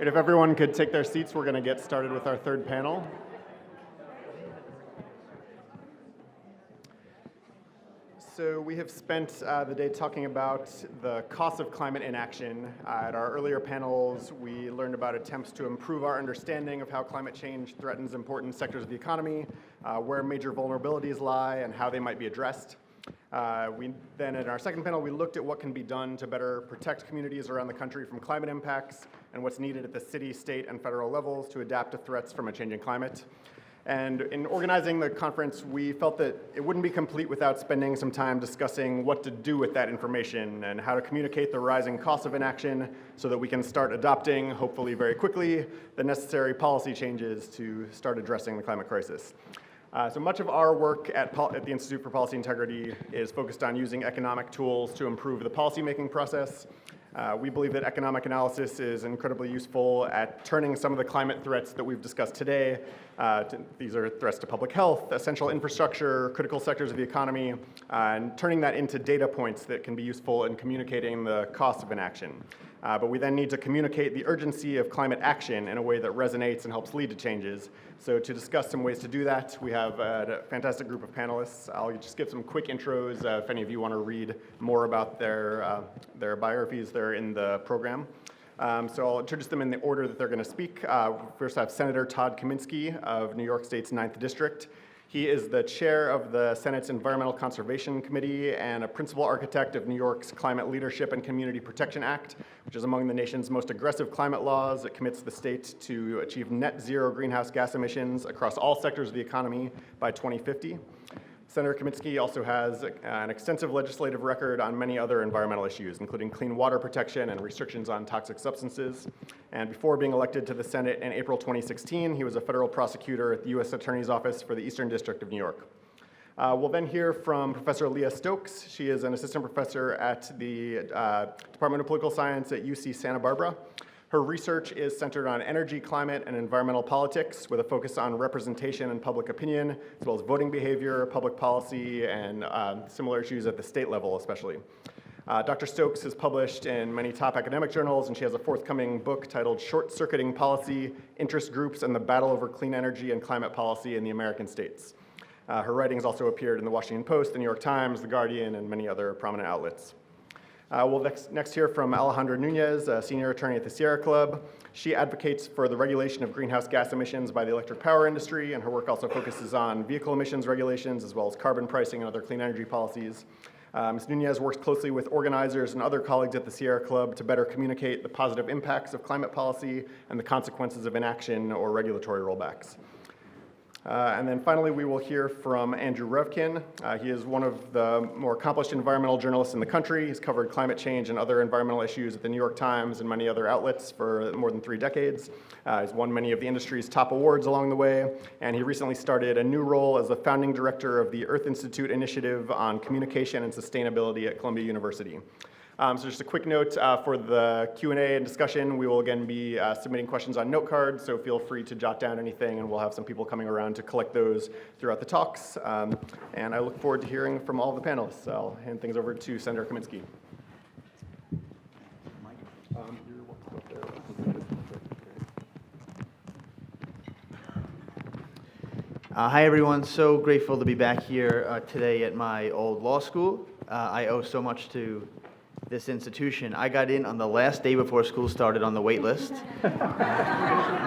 And if everyone could take their seats, we're going to get started with our third panel. So we have spent the day talking about the cost of climate inaction. At our earlier panels, we learned about attempts to improve our understanding of how climate change threatens important sectors of the economy, where major vulnerabilities lie, and how they might be addressed. Then in our second panel, we looked at what can be done to better protect communities around the country from climate impacts and what's needed at the city, state, and federal levels to adapt to threats from a changing climate. And in organizing the conference, we felt that it wouldn't be complete without spending some time discussing what to do with that information and how to communicate the rising cost of inaction so that we can start adopting, hopefully very quickly, the necessary policy changes to start addressing the climate crisis. So much of our work at the Institute for Policy Integrity is focused on using economic tools to improve the policymaking process. We believe that economic analysis is incredibly useful at turning some of the climate threats that we've discussed today. These are threats to public health, essential infrastructure, critical sectors of the economy, and turning that into data points that can be useful in communicating the cost of inaction. But we then need to communicate the urgency of climate action in a way that resonates and helps lead to changes. So to discuss some ways to do that, we have a fantastic group of panelists. I'll just give some quick intros if any of you want to read more about their biographies. They're in the program. So I'll introduce them in the order that they're going to speak. First I have Senator Todd Kaminsky of New York State's 9th District. He is the chair of the Senate's Environmental Conservation Committee and a principal architect of New York's Climate Leadership and Community Protection Act, which is among the nation's most aggressive climate laws. It commits the state to achieve net zero greenhouse gas emissions across all sectors of the economy by 2050. Senator Kaminsky also has an extensive legislative record on many other environmental issues, including clean water protection and restrictions on toxic substances. And before being elected to the Senate in April 2016, he was a federal prosecutor at the U.S. Attorney's Office for the Eastern District of New York. We'll then hear from Professor Leah Stokes. She is an assistant professor at the Department of Political Science at UC Santa Barbara. Her research is centered on energy, climate, and environmental politics with a focus on representation and public opinion, as well as voting behavior, public policy, and similar issues at the state level especially. Dr. Stokes has published in many top academic journals, and she has a forthcoming book titled Short-Circuiting Policy, Interest Groups, and the Battle Over Clean Energy and Climate Policy in the American States. Her writings also appeared in the Washington Post, the New York Times, the Guardian, and many other prominent outlets. We'll next hear from Alejandra Núñez, a senior attorney at the Sierra Club. She advocates for the regulation of greenhouse gas emissions by the electric power industry, and her work also focuses on vehicle emissions regulations as well as carbon pricing and other clean energy policies. Ms. Núñez works closely with organizers and other colleagues at the Sierra Club to better communicate the positive impacts of climate policy and the consequences of inaction or regulatory rollbacks. And then finally, we will hear from Andrew Revkin. He is one of the more accomplished environmental journalists in the country. He's covered climate change and other environmental issues at the New York Times and many other outlets for more than 3 decades. He's won many of the industry's top awards along the way, and he recently started a new role as the founding director of the Earth Institute Initiative on Communication and Sustainability at Columbia University. So just a quick note for the Q&A and discussion, we will again be submitting questions on note cards, so feel free to jot down anything, and we'll have some people coming around to collect those throughout the talks. And I look forward to hearing from all of the panelists. So I'll hand things over to Senator Kaminsky. Hi, everyone. So grateful to be back here today at my old law school. I owe so much to this institution. I got in on the last day before school started on the wait list.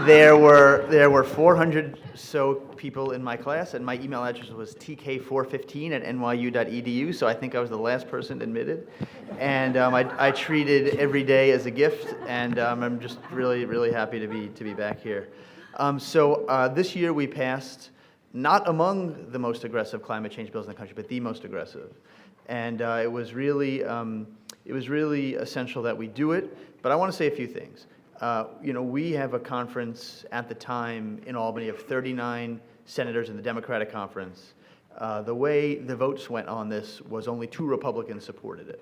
There were 400 so people in my class, and my email address was tk415@nyu.edu, so I think I was the last person admitted. And I treated every day as a gift, and I'm just really, really happy to be back here. So this year we passed not among the most aggressive climate change bills in the country, but the most aggressive. And it was really essential that we do it. But I want to say a few things. We have a conference at the time in Albany of 39 senators in the Democratic conference. The way the votes went on this was only 2 Republicans supported it.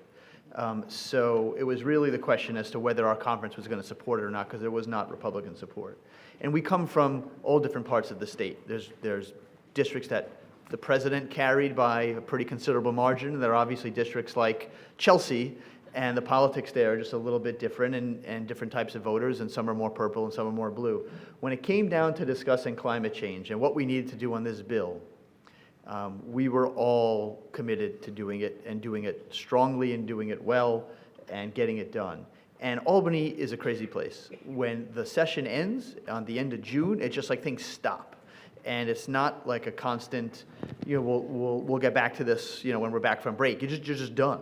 So it was really the question as to whether our conference was going to support it or not, because there was not Republican support. And we come from all different parts of the state. There's districts that the president carried by a pretty considerable margin. There are obviously districts like Chelsea And the politics there are just a little bit different, and different types of voters, and some are more purple and some are more blue. When it came down to discussing climate change and what we needed to do on this bill, we were all committed to doing it, and doing it strongly, and doing it well, and getting it done. And Albany is a crazy place. When the session ends on the end of June, it's just like things stop. And it's not like a constant, we'll get back to this, when we're back from break. You're just done.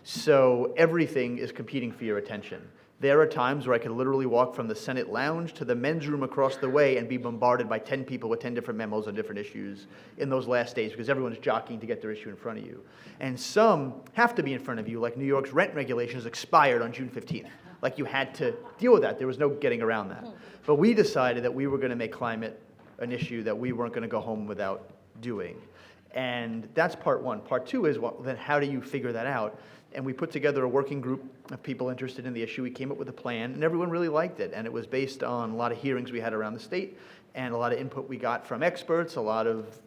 So everything is competing for your attention. There are times where I could literally walk from the Senate lounge to the men's room across the way and be bombarded by 10 people with 10 different memos on different issues in those last days, because everyone's jockeying to get their issue in front of you. And some have to be in front of you, like New York's rent regulations expired on June 15th. Like, you had to deal with that. There was no getting around that. But we decided that we were going to make climate an issue that we weren't going to go home without doing. And that's part one. Part two is, well, then how do you figure that out? And we put together a working group of people interested in the issue. We came up with a plan, and everyone really liked it. And it was based on a lot of hearings we had around the state, and a lot of input we got from experts, a lot of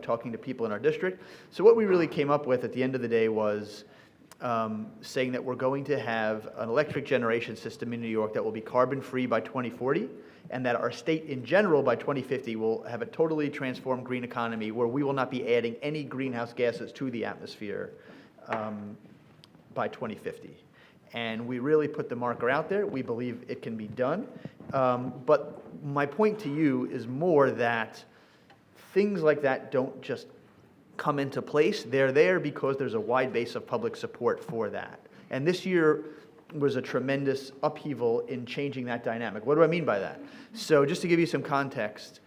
talking to people in our district. So what we really came up with at the end of the day was saying that we're going to have an electric generation system in New York that will be carbon-free by 2040, and that our state in general by 2050 will have a totally transformed green economy where we will not be adding any greenhouse gases to the atmosphere by 2050. And we really put the marker out there. We believe it can be done. But my point to you is more that things like that don't just come into place. They're there because there's a wide base of public support for that. And this year was a tremendous upheaval in changing that dynamic. What do I mean by that? So just to give you some context,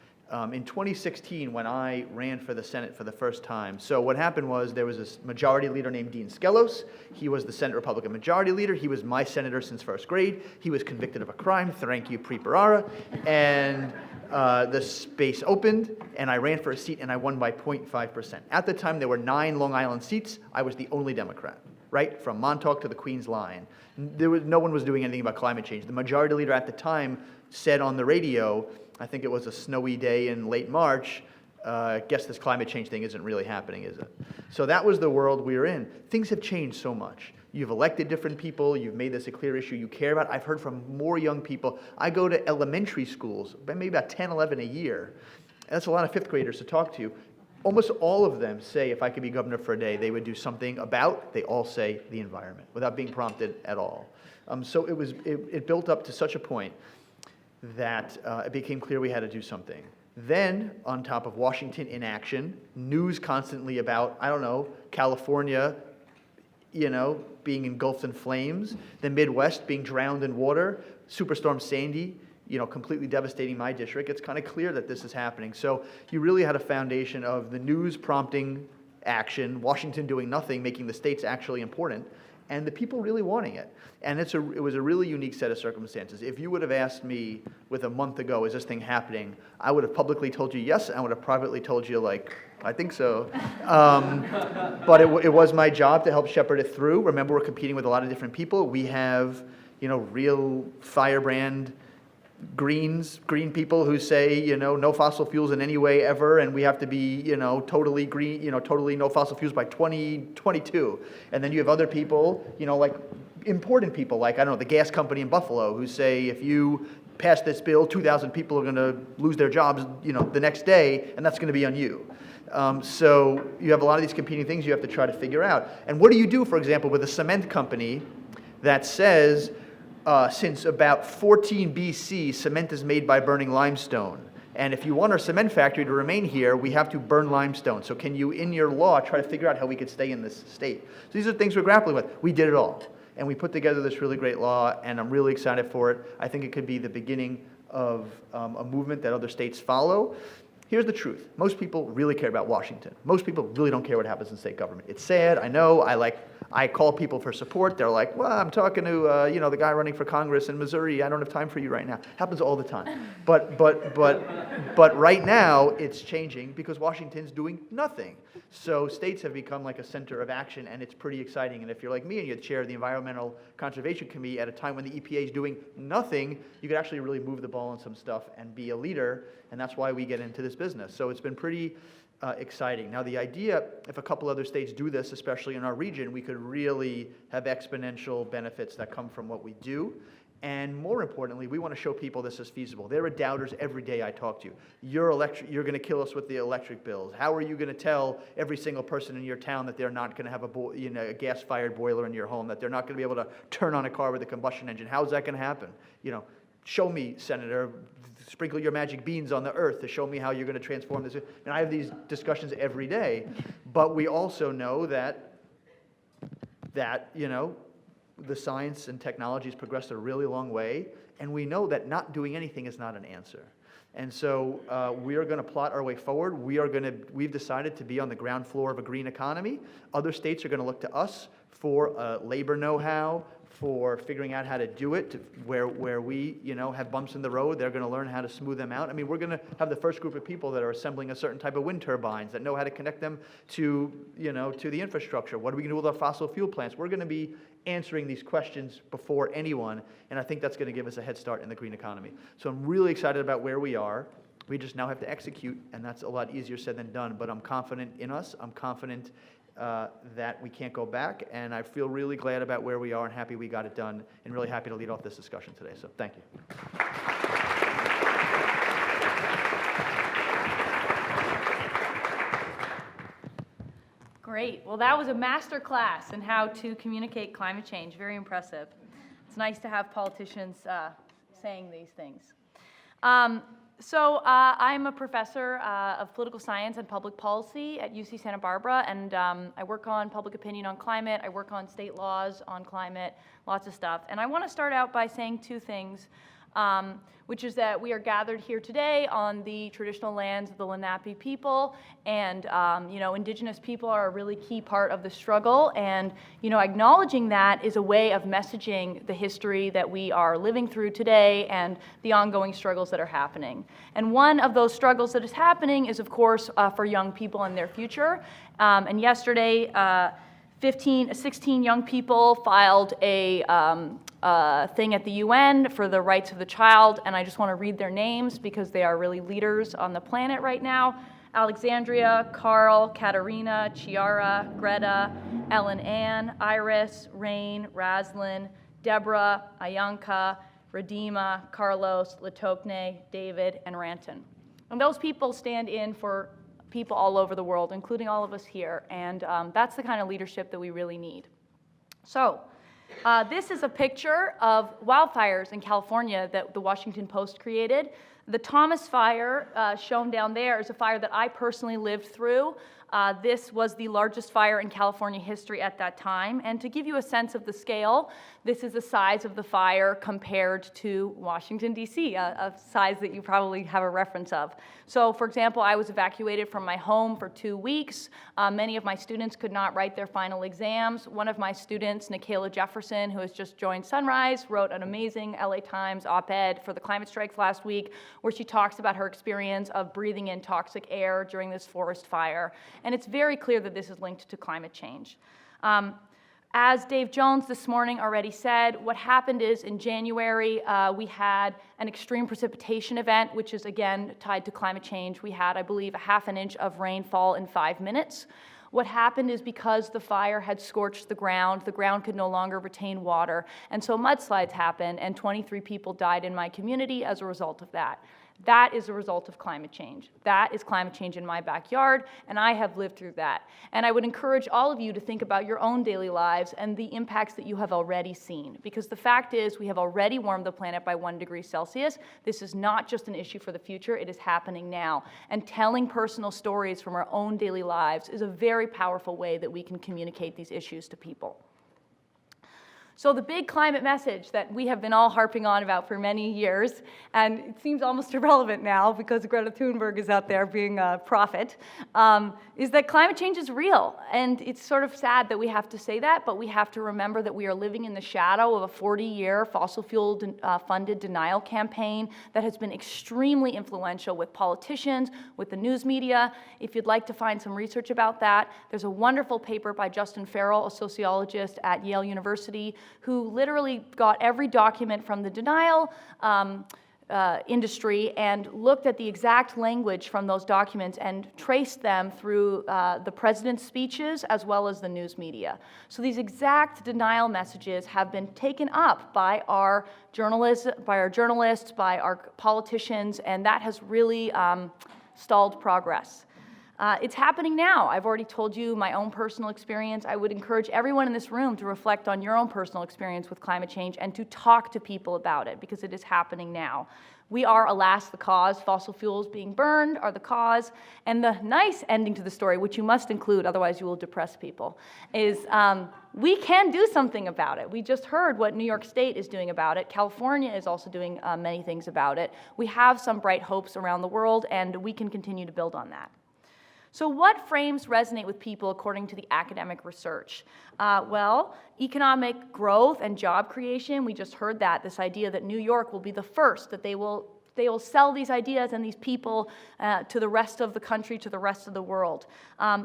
in 2016, when I ran for the Senate for the first time, so what happened was there was this majority leader named Dean Skelos. He was the Senate Republican majority leader. He was my senator since first grade. He was convicted of a crime, thank you, pre-Parara. And the space opened, and I ran for a seat, and I won by 0.5%. At the time, there were 9 Long Island seats. I was the only Democrat, right? From Montauk to the Queens line. No one was doing anything about climate change. The majority leader at the time said on the radio, I think it was a snowy day in late March, guess this climate change thing isn't really happening, is it? So that was the world we were in. Things have changed so much. You've elected different people. You've made this a clear issue you care about. I've heard from more young people. I go to elementary schools, maybe about 10, 11 a year. That's a lot of fifth graders to talk to. Almost all of them say if I could be governor for a day, they would do something about, they all say, the environment, without being prompted at all. So it built up to such a point that it became clear we had to do something. Then, on top of Washington inaction, news constantly about, California, being engulfed in flames, the Midwest being drowned in water, Superstorm Sandy, completely devastating my district. It's kind of clear that this is happening. So you really had a foundation of the news prompting action, Washington doing nothing, making the states actually important, and the people really wanting it. And it was a really unique set of circumstances. If you would have asked me with a month ago, is this thing happening, I would have publicly told you yes, and I would have privately told you, I think so. But it was my job to help shepherd it through. Remember, we're competing with a lot of different people. We have, real firebrand green people who say, no fossil fuels in any way ever, and we have to be, totally green, totally no fossil fuels by 2022. And then you have other people, like important people, like, the gas company in Buffalo, who say if you pass this bill, 2,000 people are going to lose their jobs, the next day, and that's going to be on you. So you have a lot of these competing things you have to try to figure out. And what do you do, for example, with a cement company that says, since about 14 BC, cement is made by burning limestone. And if you want our cement factory to remain here, we have to burn limestone. So can you, in your law, try to figure out how we could stay in this state? So these are things we're grappling with. We did it all. And we put together this really great law, and I'm really excited for it. I think it could be the beginning of a movement that other states follow. Here's the truth. Most people really care about Washington. Most people really don't care what happens in state government. It's sad, I know. I call people for support. They're like, well, I'm talking to the guy running for Congress in Missouri. I don't have time for you right now. Happens all the time. But right now it's changing because Washington's doing nothing. So states have become like a center of action, and it's pretty exciting. And if you're like me and you're the chair of the Environmental Conservation Committee at a time when the EPA is doing nothing, you could actually really move the ball on some stuff and be a leader. And that's why we get into this business. So it's been pretty exciting. Now, the idea, if a couple other states do this, especially in our region, we could really have exponential benefits that come from what we do. And more importantly, we want to show people this is feasible. There are doubters every day I talk to. You're going to kill us with the electric bills. How are you going to tell every single person in your town that they're not going to have a gas-fired boiler in your home, that they're not going to be able to turn on a car with a combustion engine? How is that going to happen? Show me, Senator. Sprinkle your magic beans on the earth to show me how you're going to transform this. And I have these discussions every day. But we also know that the science and technology has progressed a really long way, and we know that not doing anything is not an answer. And so we are going to plot our way forward. We've decided to be on the ground floor of a green economy. Other states are going to look to us for labor know-how, for figuring out how to do it, where we have bumps in the road. They're going to learn how to smooth them out. I mean, we're going to have the first group of people that are assembling a certain type of wind turbines, that know how to connect them to the infrastructure. What are we going to do with our fossil fuel plants? We're going to be answering these questions before anyone, and I think that's going to give us a head start in the green economy. So I'm really excited about where we are. We just now have to execute, and that's a lot easier said than done, but I'm confident in us. I'm confident that we can't go back, and I feel really glad about where we are and happy we got it done, and really happy to lead off this discussion today. So thank you. Great. Well, that was a master class in how to communicate climate change. Very impressive. It's nice to have politicians saying these things. So I'm a professor of political science and public policy at UC Santa Barbara, and I work on public opinion on climate. I work on state laws on climate, lots of stuff. And I want to start out by saying two things, which is that we are gathered here today on the traditional lands of the Lenape people, and indigenous people are a really key part of the struggle, and acknowledging that is a way of messaging the history that we are living through today and the ongoing struggles that are happening. And one of those struggles that is happening is, of course, for young people and their future. And yesterday, 16 young people filed a thing at the UN for the rights of the child, and I just want to read their names because they are really leaders on the planet right now. Alexandria, Carl, Katerina, Chiara, Greta, Ellen Ann, Iris, Rain, Raslin, Deborah, Ayanka, Radima, Carlos, Latokne, David, and Ranton. And those people stand in for people all over the world, including all of us here, and that's the kind of leadership that we really need. So this is a picture of wildfires in California that the Washington Post created. The Thomas Fire, shown down there, is a fire that I personally lived through. This was the largest fire in California history at that time. And to give you a sense of the scale, this is the size of the fire compared to Washington, D.C., a size that you probably have a reference of. So, for example, I was evacuated from my home for 2 weeks. Many of my students could not write their final exams. One of my students, Nikayla Jefferson, who has just joined Sunrise, wrote an amazing LA Times op-ed for the climate strikes last week, where she talks about her experience of breathing in toxic air during this forest fire. And it's very clear that this is linked to climate change. As Dave Jones this morning already said, what happened is in January, we had an extreme precipitation event, which is again tied to climate change. We had, I believe, a ½ an inch of rainfall in 5 minutes. What happened is because the fire had scorched the ground could no longer retain water. And so mudslides happened, and 23 people died in my community as a result of that. That is a result of climate change. That is climate change in my backyard, and I have lived through that. And I would encourage all of you to think about your own daily lives and the impacts that you have already seen. Because the fact is, we have already warmed the planet by 1 degree Celsius. This is not just an issue for the future, it is happening now. And telling personal stories from our own daily lives is a very powerful way that we can communicate these issues to people. So the big climate message that we have been all harping on about for many years, and it seems almost irrelevant now because Greta Thunberg is out there being a prophet, is that climate change is real. And it's sort of sad that we have to say that, but we have to remember that we are living in the shadow of a 40-year fossil fuel funded denial campaign that has been extremely influential with politicians, with the news media. If you'd like to find some research about that, there's a wonderful paper by Justin Farrell, a sociologist at Yale University, who literally got every document from the denial industry and looked at the exact language from those documents and traced them through the president's speeches as well as the news media. So these exact denial messages have been taken up by our journalists, by our politicians, and that has really stalled progress. It's happening now. I've already told you my own personal experience. I would encourage everyone in this room to reflect on your own personal experience with climate change and to talk to people about it, because it is happening now. We are, alas, the cause. Fossil fuels being burned are the cause. And the nice ending to the story, which you must include, otherwise you will depress people, is we can do something about it. We just heard what New York State is doing about it. California is also doing many things about it. We have some bright hopes around the world, and we can continue to build on that. So what frames resonate with people according to the academic research? Well, economic growth and job creation, we just heard that, this idea that New York will be the first, that they will sell these ideas and these people to the rest of the country, to the rest of the world.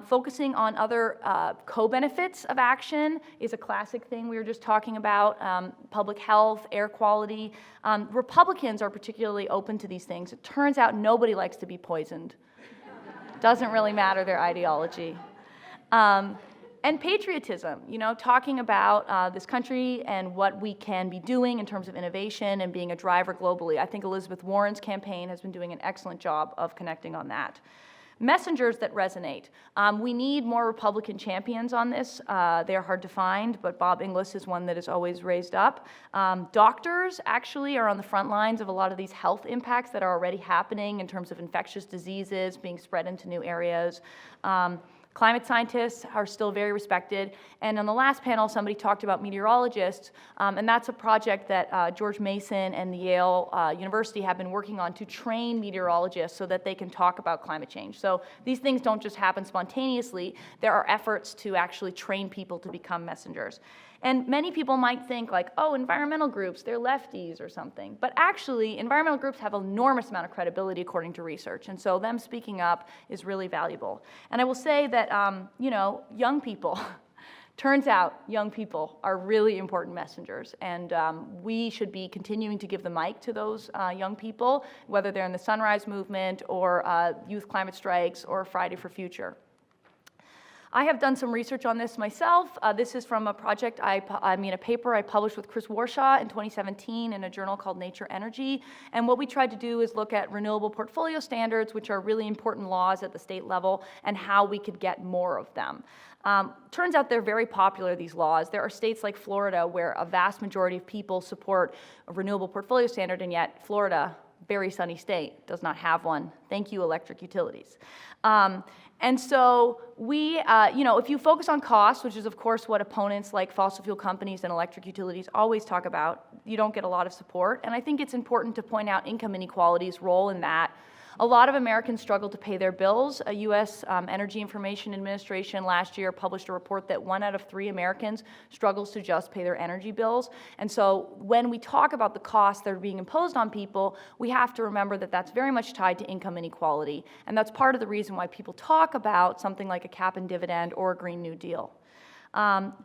Focusing on other co-benefits of action is a classic thing we were just talking about, public health, air quality. Republicans are particularly open to these things. It turns out nobody likes to be poisoned. Doesn't really matter their ideology. And patriotism, talking about this country and what we can be doing in terms of innovation and being a driver globally. I think Elizabeth Warren's campaign has been doing an excellent job of connecting on that. Messengers that resonate. We need more Republican champions on this. They are hard to find, but Bob Inglis is one that is always raised up. Doctors actually are on the front lines of a lot of these health impacts that are already happening in terms of infectious diseases being spread into new areas. Climate scientists are still very respected. And on the last panel, somebody talked about meteorologists, and that's a project that George Mason and the Yale University have been working on to train meteorologists so that they can talk about climate change. So these things don't just happen spontaneously. There are efforts to actually train people to become messengers. And many people might think like, oh, environmental groups, they're lefties or something. But actually, environmental groups have an enormous amount of credibility according to research. And so them speaking up is really valuable. And I will say that, young people, turns out young people are really important messengers. And we should be continuing to give the mic to those young people, whether they're in the Sunrise Movement or Youth Climate Strikes or Friday for Future. I have done some research on this myself. This is from a project, a paper I published with Chris Warshaw in 2017 in a journal called Nature Energy. And what we tried to do is look at renewable portfolio standards, which are really important laws at the state level, and how we could get more of them. Turns out they're very popular, these laws. There are states like Florida where a vast majority of people support a renewable portfolio standard, and yet Florida, very sunny state, does not have one. Thank you, electric utilities. And so we, if you focus on cost, which is of course what opponents like fossil fuel companies and electric utilities always talk about, you don't get a lot of support. And I think it's important to point out income inequality's role in that. A lot of Americans struggle to pay their bills. A U.S. Energy Information Administration last year published a report that 1 out of 3 Americans struggles to just pay their energy bills. And so when we talk about the costs that are being imposed on people, we have to remember that that's very much tied to income inequality. And that's part of the reason why people talk about something like a cap and dividend or a Green New Deal.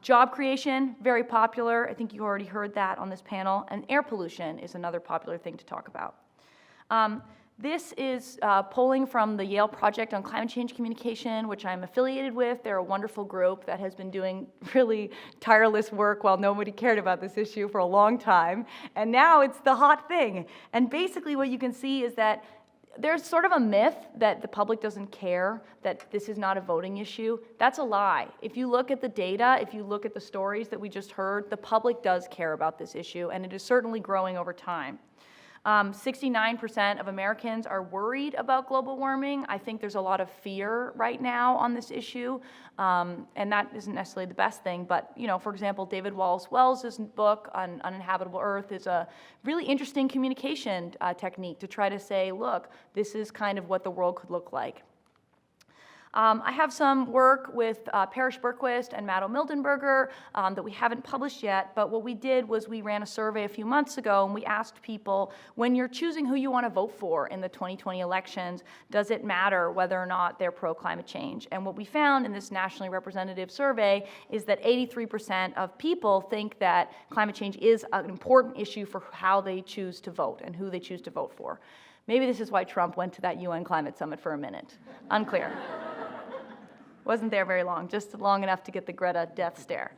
Job creation, very popular. I think you already heard that on this panel. And air pollution is another popular thing to talk about. This is polling from the Yale Project on Climate Change Communication, which I'm affiliated with. They're a wonderful group that has been doing really tireless work while nobody cared about this issue for a long time. And now it's the hot thing. And basically what you can see is that there's sort of a myth that the public doesn't care, that this is not a voting issue. That's a lie. If you look at the data, if you look at the stories that we just heard, the public does care about this issue, and it is certainly growing over time. 69% of Americans are worried about global warming. I think there's a lot of fear right now on this issue, and that isn't necessarily the best thing. But, for example, David Wallace Wells' book on Uninhabitable Earth is a really interesting communication technique to try to say, look, this is kind of what the world could look like. I have some work with Parrish Berquist and Matto Mildenberger that we haven't published yet, but what we did was we ran a survey a few months ago and we asked people, when you're choosing who you want to vote for in the 2020 elections, does it matter whether or not they're pro-climate change? And what we found in this nationally representative survey is that 83% of people think that climate change is an important issue for how they choose to vote and who they choose to vote for. Maybe this is why Trump went to that UN climate summit for a minute. Unclear. Wasn't there very long, just long enough to get the Greta death stare.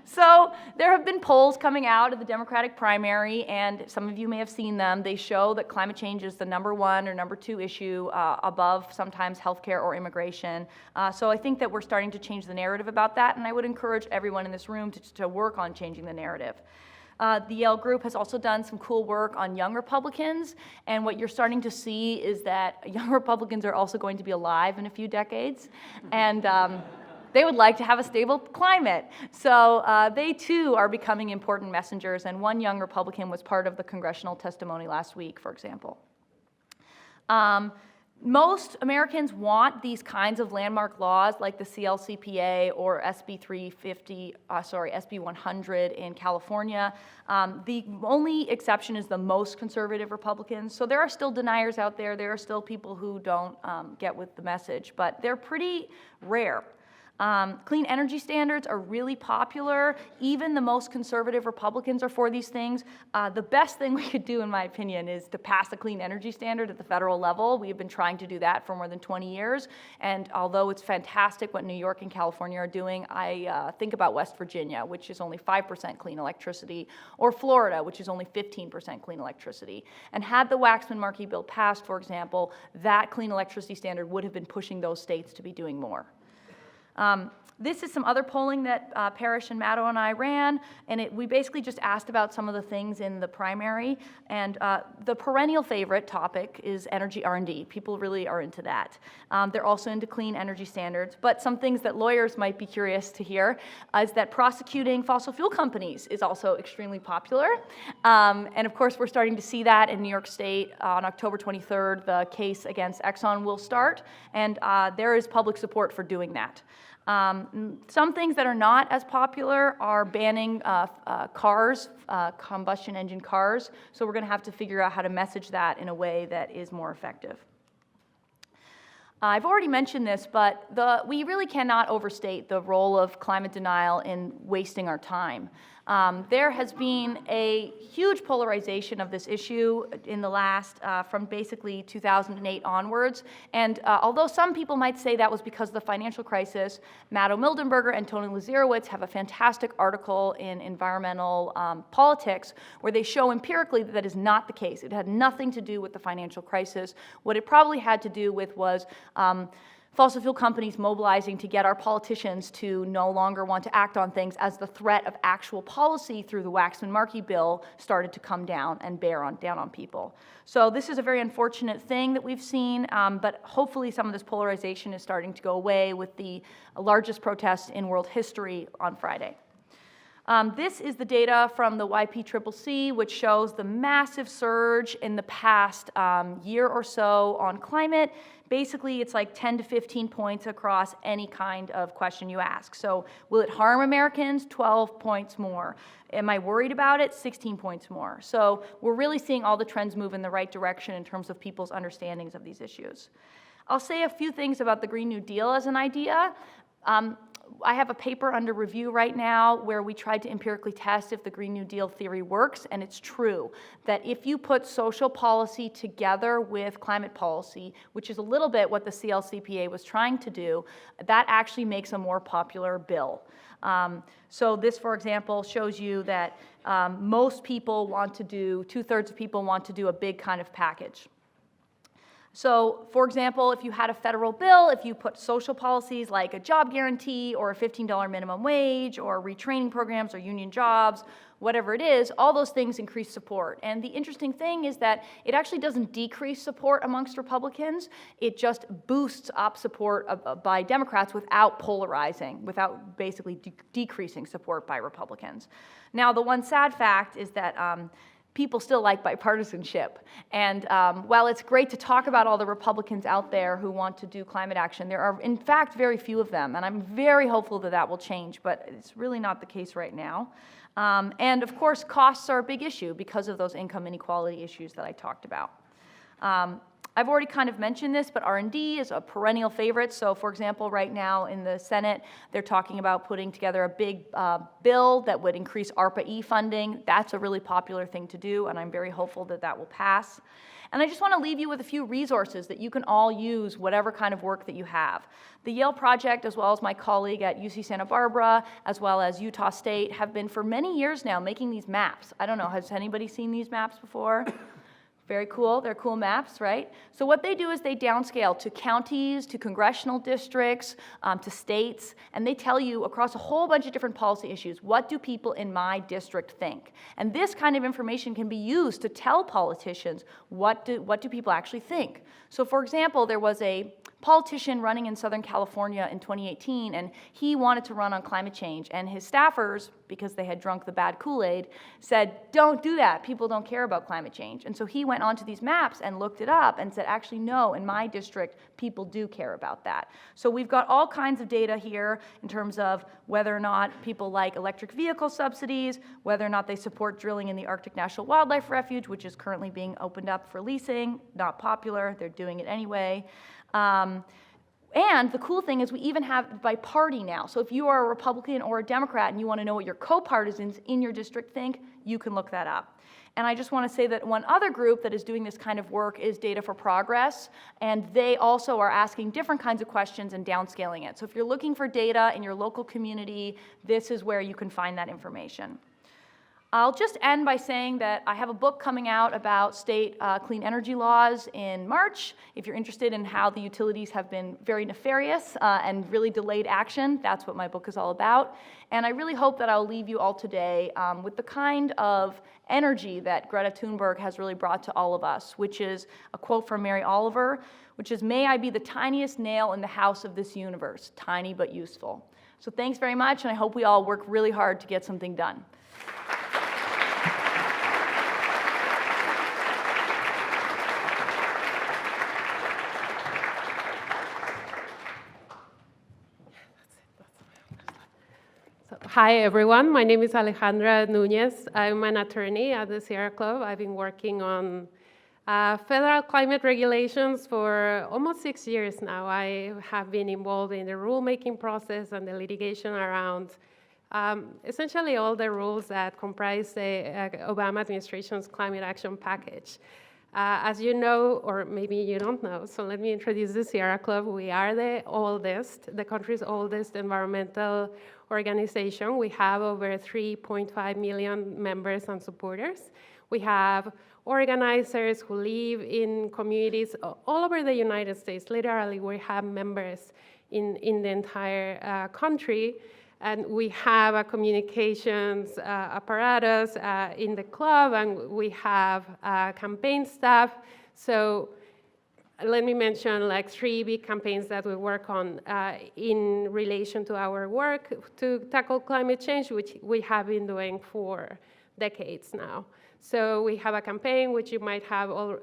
So there have been polls coming out of the Democratic primary, and some of you may have seen them. They show that climate change is the #1 or #2 issue above sometimes healthcare or immigration. So I think that we're starting to change the narrative about that, and I would encourage everyone in this room to work on changing the narrative. The Yale group has also done some cool work on young Republicans, and what you're starting to see is that young Republicans are also going to be alive in a few decades, and they would like to have a stable climate. So they too are becoming important messengers, and one young Republican was part of the congressional testimony last week, for example. Most Americans want these kinds of landmark laws like the CLCPA or SB 100 in California. The only exception is the most conservative Republicans. So there are still deniers out there. There are still people who don't get with the message, but they're pretty rare. Clean energy standards are really popular. Even the most conservative Republicans are for these things. The best thing we could do, in my opinion, is to pass a clean energy standard at the federal level. We have been trying to do that for more than 20 years. And although it's fantastic what New York and California are doing, I think about West Virginia, which is only 5% clean electricity, or Florida, which is only 15% clean electricity. And had the Waxman-Markey bill passed, for example, that clean electricity standard would have been pushing those states to be doing more. This is some other polling that Parrish and Matto and I ran, and we basically just asked about some of the things in the primary. And the perennial favorite topic is energy R&D. People really are into that. They're also into clean energy standards. But some things that lawyers might be curious to hear is that prosecuting fossil fuel companies is also extremely popular. And of course, we're starting to see that in New York State. On October 23rd, the case against Exxon will start, and there is public support for doing that. Some things that are not as popular are banning cars, combustion engine cars. So we're going to have to figure out how to message that in a way that is more effective. I've already mentioned this, but we really cannot overstate the role of climate denial in wasting our time. There has been a huge polarization of this issue in the last, from basically 2008 onwards. And although some people might say that was because of the financial crisis, Matto Mildenberger and Tony Lazarowicz have a fantastic article in Environmental Politics where they show empirically that is not the case. It had nothing to do with the financial crisis. What it probably had to do with was fossil fuel companies mobilizing to get our politicians to no longer want to act on things as the threat of actual policy through the Waxman-Markey bill started to come down and down on people. So this is a very unfortunate thing that we've seen, but hopefully some of this polarization is starting to go away with the largest protest in world history on Friday. This is the data from the YPCCC, which shows the massive surge in the past year or so on climate. Basically, it's like 10 to 15 points across any kind of question you ask. So will it harm Americans? 12 points more. Am I worried about it? 16 points more. So we're really seeing all the trends move in the right direction in terms of people's understandings of these issues. I'll say a few things about the Green New Deal as an idea. I have a paper under review right now where we tried to empirically test if the Green New Deal theory works, and it's true that if you put social policy together with climate policy, which is a little bit what the CLCPA was trying to do, that actually makes a more popular bill. So this, for example, shows you that most people want to do, 2/3 of people want to do a big kind of package. So, for example, if you had a federal bill, if you put social policies like a job guarantee or a $15 minimum wage or retraining programs or union jobs, whatever it is, all those things increase support. And the interesting thing is that it actually doesn't decrease support amongst Republicans. It just boosts up support by Democrats without polarizing, without basically decreasing support by Republicans. Now, the one sad fact is that people still like bipartisanship. And while it's great to talk about all the Republicans out there who want to do climate action, there are, in fact, very few of them. And I'm very hopeful that that will change, but it's really not the case right now. And of course, costs are a big issue because of those income inequality issues that I talked about. I've already kind of mentioned this, but R&D is a perennial favorite. So for example, right now in the Senate, they're talking about putting together a big bill that would increase ARPA-E funding. That's a really popular thing to do, and I'm very hopeful that that will pass. And I just want to leave you with a few resources that you can all use, whatever kind of work that you have. The Yale Project, as well as my colleague at UC Santa Barbara, as well as Utah State, have been for many years now making these maps. I don't know, has anybody seen these maps before? Very cool. They're cool maps, right? So what they do is they downscale to counties, to congressional districts, to states, and they tell you across a whole bunch of different policy issues, what do people in my district think? And this kind of information can be used to tell politicians what do people actually think. So for example, there was a politician running in Southern California in 2018, and he wanted to run on climate change, and his staffers, because they had drunk the bad Kool-Aid, said, don't do that, people don't care about climate change. And so he went onto these maps and looked it up and said, actually, no, in my district, people do care about that. So we've got all kinds of data here in terms of whether or not people like electric vehicle subsidies, whether or not they support drilling in the Arctic National Wildlife Refuge, which is currently being opened up for leasing, not popular, they're doing it anyway. And the cool thing is we even have it by party now. So if you are a Republican or a Democrat and you want to know what your co-partisans in your district think, you can look that up. And I just want to say that one other group that is doing this kind of work is Data for Progress, and they also are asking different kinds of questions and downscaling it. So if you're looking for data in your local community, this is where you can find that information. I'll just end by saying that I have a book coming out about state clean energy laws in March. If you're interested in how the utilities have been very nefarious and really delayed action, that's what my book is all about. And I really hope that I'll leave you all today with the kind of energy that Greta Thunberg has really brought to all of us, which is a quote from Mary Oliver, which is, "May I be the tiniest nail in the house of this universe, tiny but useful." So thanks very much, and I hope we all work really hard to get something done. Hi, everyone. My name is Alejandra Núñez. I'm an attorney at the Sierra Club. I've been working on federal climate regulations for almost 6 years now. I have been involved in the rulemaking process and the litigation around essentially all the rules that comprise the Obama administration's climate action package. As you know, or maybe you don't know, so let me introduce the Sierra Club. We are the country's oldest environmental organization. We have over 3.5 million members and supporters. We have organizers who live in communities all over the United States. Literally, we have members in the entire country. And we have a communications apparatus in the club, and we have campaign staff. So let me mention like 3 big campaigns that we work on in relation to our work to tackle climate change, which we have been doing for decades now. So we have a campaign which you might have all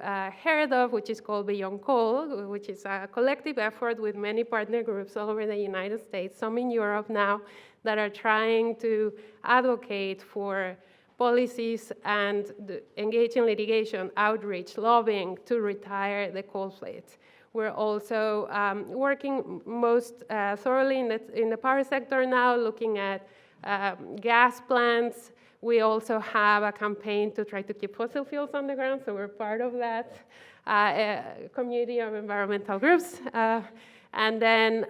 heard of, which is called Beyond Coal, which is a collective effort with many partner groups all over the United States, some in Europe now, that are trying to advocate for policies and engage in litigation, outreach, lobbying to retire the coal fleet. We're also working most thoroughly in the power sector now, looking at gas plants. We also have a campaign to try to keep fossil fuels on the ground, so we're part of that community of environmental groups. And then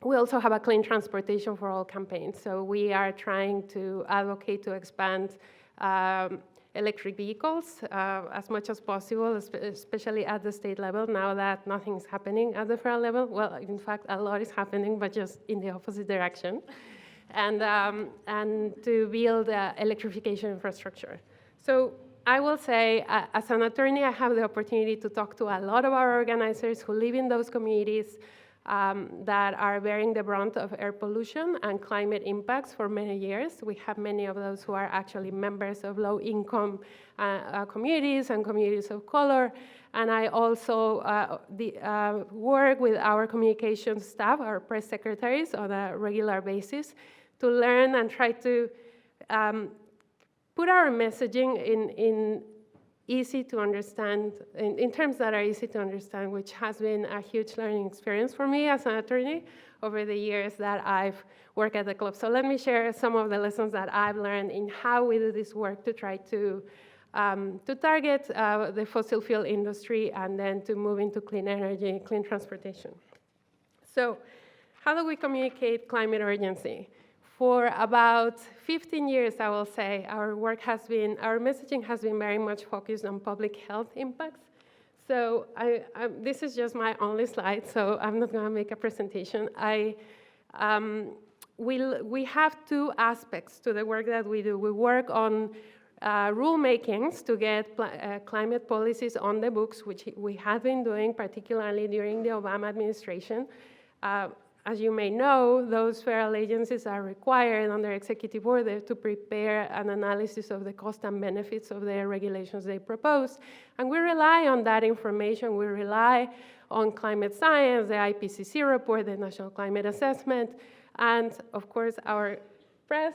we also have a clean transportation for all campaign. So we are trying to advocate to expand electric vehicles as much as possible, especially at the state level, now that nothing's happening at the federal level. Well, in fact, a lot is happening, but just in the opposite direction. And to build electrification infrastructure. So I will say, as an attorney, I have the opportunity to talk to a lot of our organizers who live in those communities, that are bearing the brunt of air pollution and climate impacts for many years. We have many of those who are actually members of low-income communities and communities of color. And I also work with our communications staff, our press secretaries, on a regular basis to learn and try to put our messaging in easy to understand, in terms that are easy to understand, which has been a huge learning experience for me as an attorney over the years that I've worked at the club. So let me share some of the lessons that I've learned in how we do this work to try to target the fossil fuel industry and then to move into clean energy, clean transportation. So how do we communicate climate urgency? For about 15 years, I will say, our messaging has been very much focused on public health impacts. So this is just my only slide, so I'm not going to make a presentation. We have two aspects to the work that we do. We work on rulemakings to get climate policies on the books, which we have been doing, particularly during the Obama administration. As you may know, those federal agencies are required under executive order to prepare an analysis of the cost and benefits of the regulations they propose. And we rely on that information. We rely on climate science, the IPCC report, the National Climate Assessment, and of course, our press,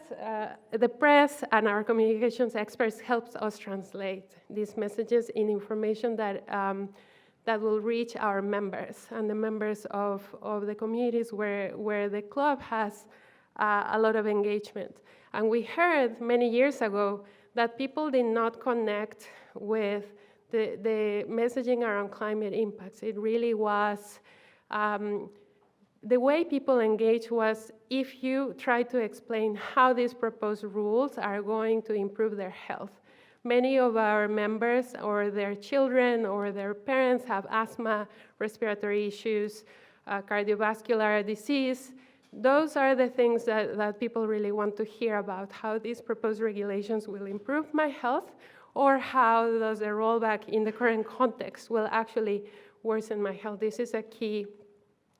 the press and our communications experts helps us translate these messages in information that will reach our members and the members of the communities where the club has a lot of engagement. And we heard many years ago that people did not connect with the messaging around climate impacts. It really was, the way people engage was if you try to explain how these proposed rules are going to improve their health. Many of our members or their children or their parents have asthma, respiratory issues, cardiovascular disease. Those are the things that people really want to hear about, how these proposed regulations will improve my health or how does the rollback in the current context will actually worsen my health. This is a key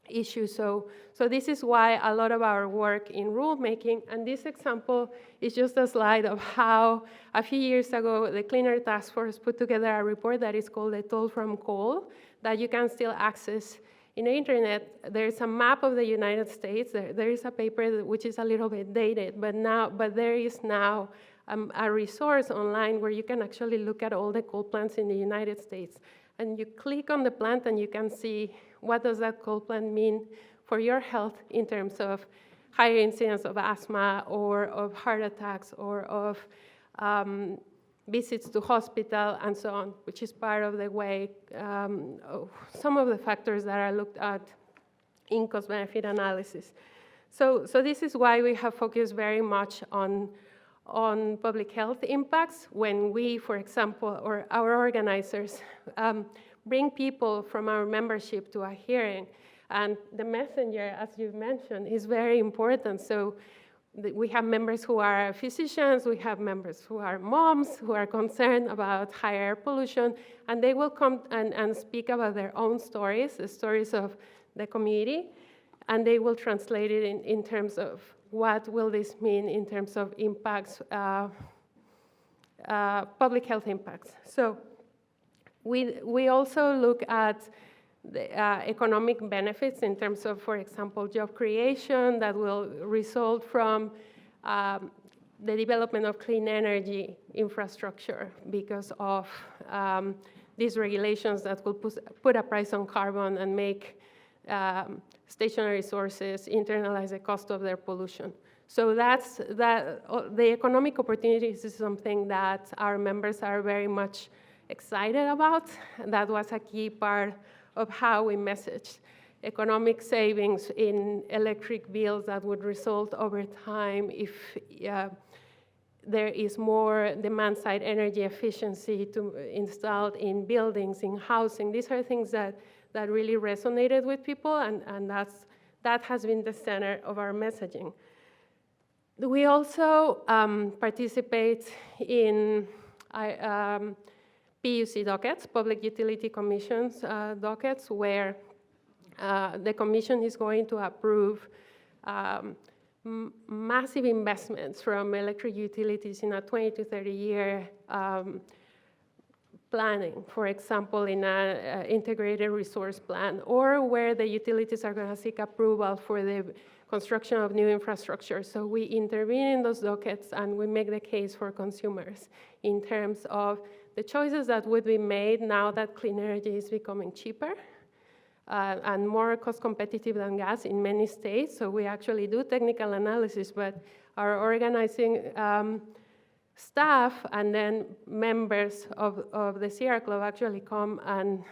issue. So this is why a lot of our work in rulemaking, and this example is just a slide of how a few years ago the Clean Air Task Force put together a report that is called the Toll from Coal that you can still access in the internet. There's a map of the United States. There is a paper which is a little bit dated, but there is now a resource online where you can actually look at all the coal plants in the United States. And you click on the plant and you can see what does that coal plant mean for your health in terms of higher incidence of asthma or of heart attacks or of visits to hospital and so on, which is part of the way, some of the factors that are looked at in cost-benefit analysis. So this is why we have focused very much on public health impacts when we, for example, or our organizers bring people from our membership to a hearing. And the messenger, as you've mentioned, is very important. So we have members who are physicians, we have members who are moms, who are concerned about higher air pollution, and they will come and speak about their own stories, the stories of the community, and they will translate it in terms of what will this mean in terms of impacts, public health impacts. So we also look at the economic benefits in terms of, for example, job creation that will result from the development of clean energy infrastructure because of these regulations that will put a price on carbon and make stationary sources internalize the cost of their pollution. So the economic opportunities is something that our members are very much excited about. That was a key part of how we messaged economic savings in electric bills that would result over time if there is more demand-side energy efficiency installed in buildings, in housing. These are things that really resonated with people, and that has been the center of our messaging. We also participate in PUC dockets, Public Utility Commissions dockets, where the Commission is going to approve massive investments from electric utilities in a 20 to 30 year planning, for example, in an integrated resource plan, or where the utilities are going to seek approval for the construction of new infrastructure. So we intervene in those dockets and we make the case for consumers in terms of the choices that would be made now that clean energy is becoming cheaper and more cost competitive than gas in many states. So we actually do technical analysis, but our organizing staff and then members of the Sierra Club actually come and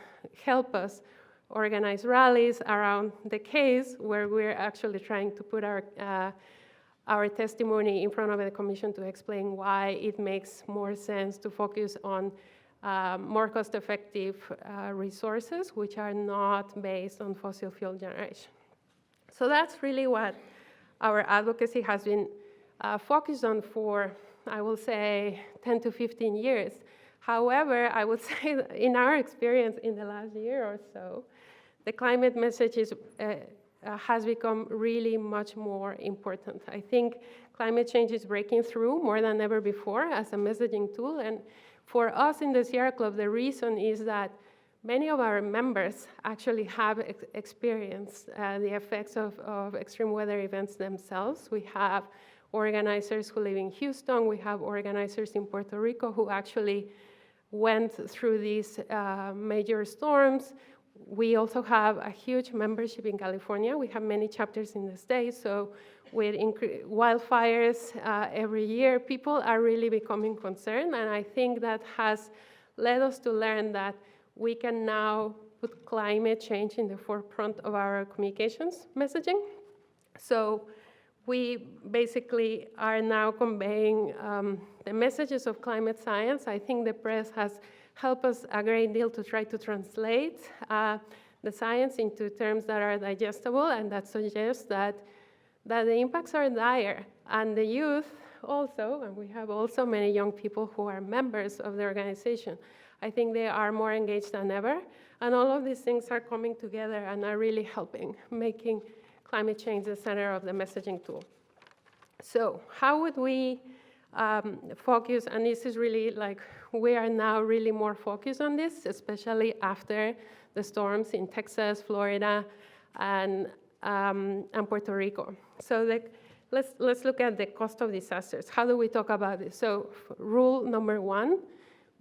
help us organize rallies around the case where we're actually trying to put our testimony in front of the Commission to explain why it makes more sense to focus on more cost-effective resources which are not based on fossil fuel generation. So that's really what our advocacy has been focused on for, I will say, 10 to 15 years. However, I would say that in our experience in the last year or so, the climate message has become really much more important. I think climate change is breaking through more than ever before as a messaging tool. And for us in the Sierra Club, the reason is that many of our members actually have experienced the effects of extreme weather events themselves. We have organizers who live in Houston. We have organizers in Puerto Rico who actually went through these major storms. We also have a huge membership in California. We have many chapters in the state. So with wildfires every year, people are really becoming concerned. And I think that has led us to learn that we can now put climate change in the forefront of our communications messaging. So we basically are now conveying the messages of climate science. I think the press has helped us a great deal to try to translate the science into terms that are digestible and that suggest that the impacts are dire. And the youth also, and we have also many young people who are members of the organization, I think they are more engaged than ever. And all of these things are coming together and are really helping, making climate change the center of the messaging tool. So how would we focus, and this is really like, we are now really more focused on this, especially after the storms in Texas, Florida, and Puerto Rico. So let's look at the cost of disasters. How do we talk about this? So rule number one,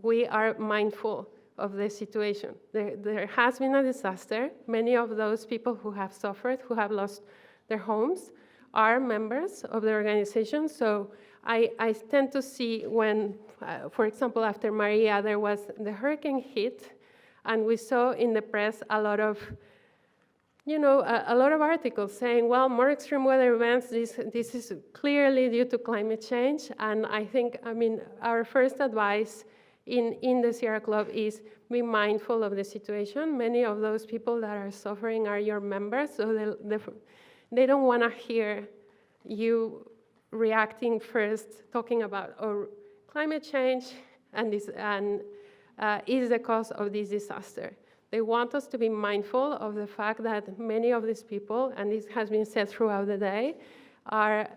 we are mindful of the situation. There has been a disaster. Many of those people who have suffered, who have lost their homes, are members of the organization. So I tend to see when, for example, after Maria, there was the hurricane hit, and we saw in the press a lot of, a lot of articles saying, well, more extreme weather events, this is clearly due to climate change. And I think, our first advice in the Sierra Club is be mindful of the situation. Many of those people that are suffering are your members, so they don't want to hear you reacting first, talking about climate change and is the cause of this disaster. They want us to be mindful of the fact that many of these people, and this has been said throughout the day, are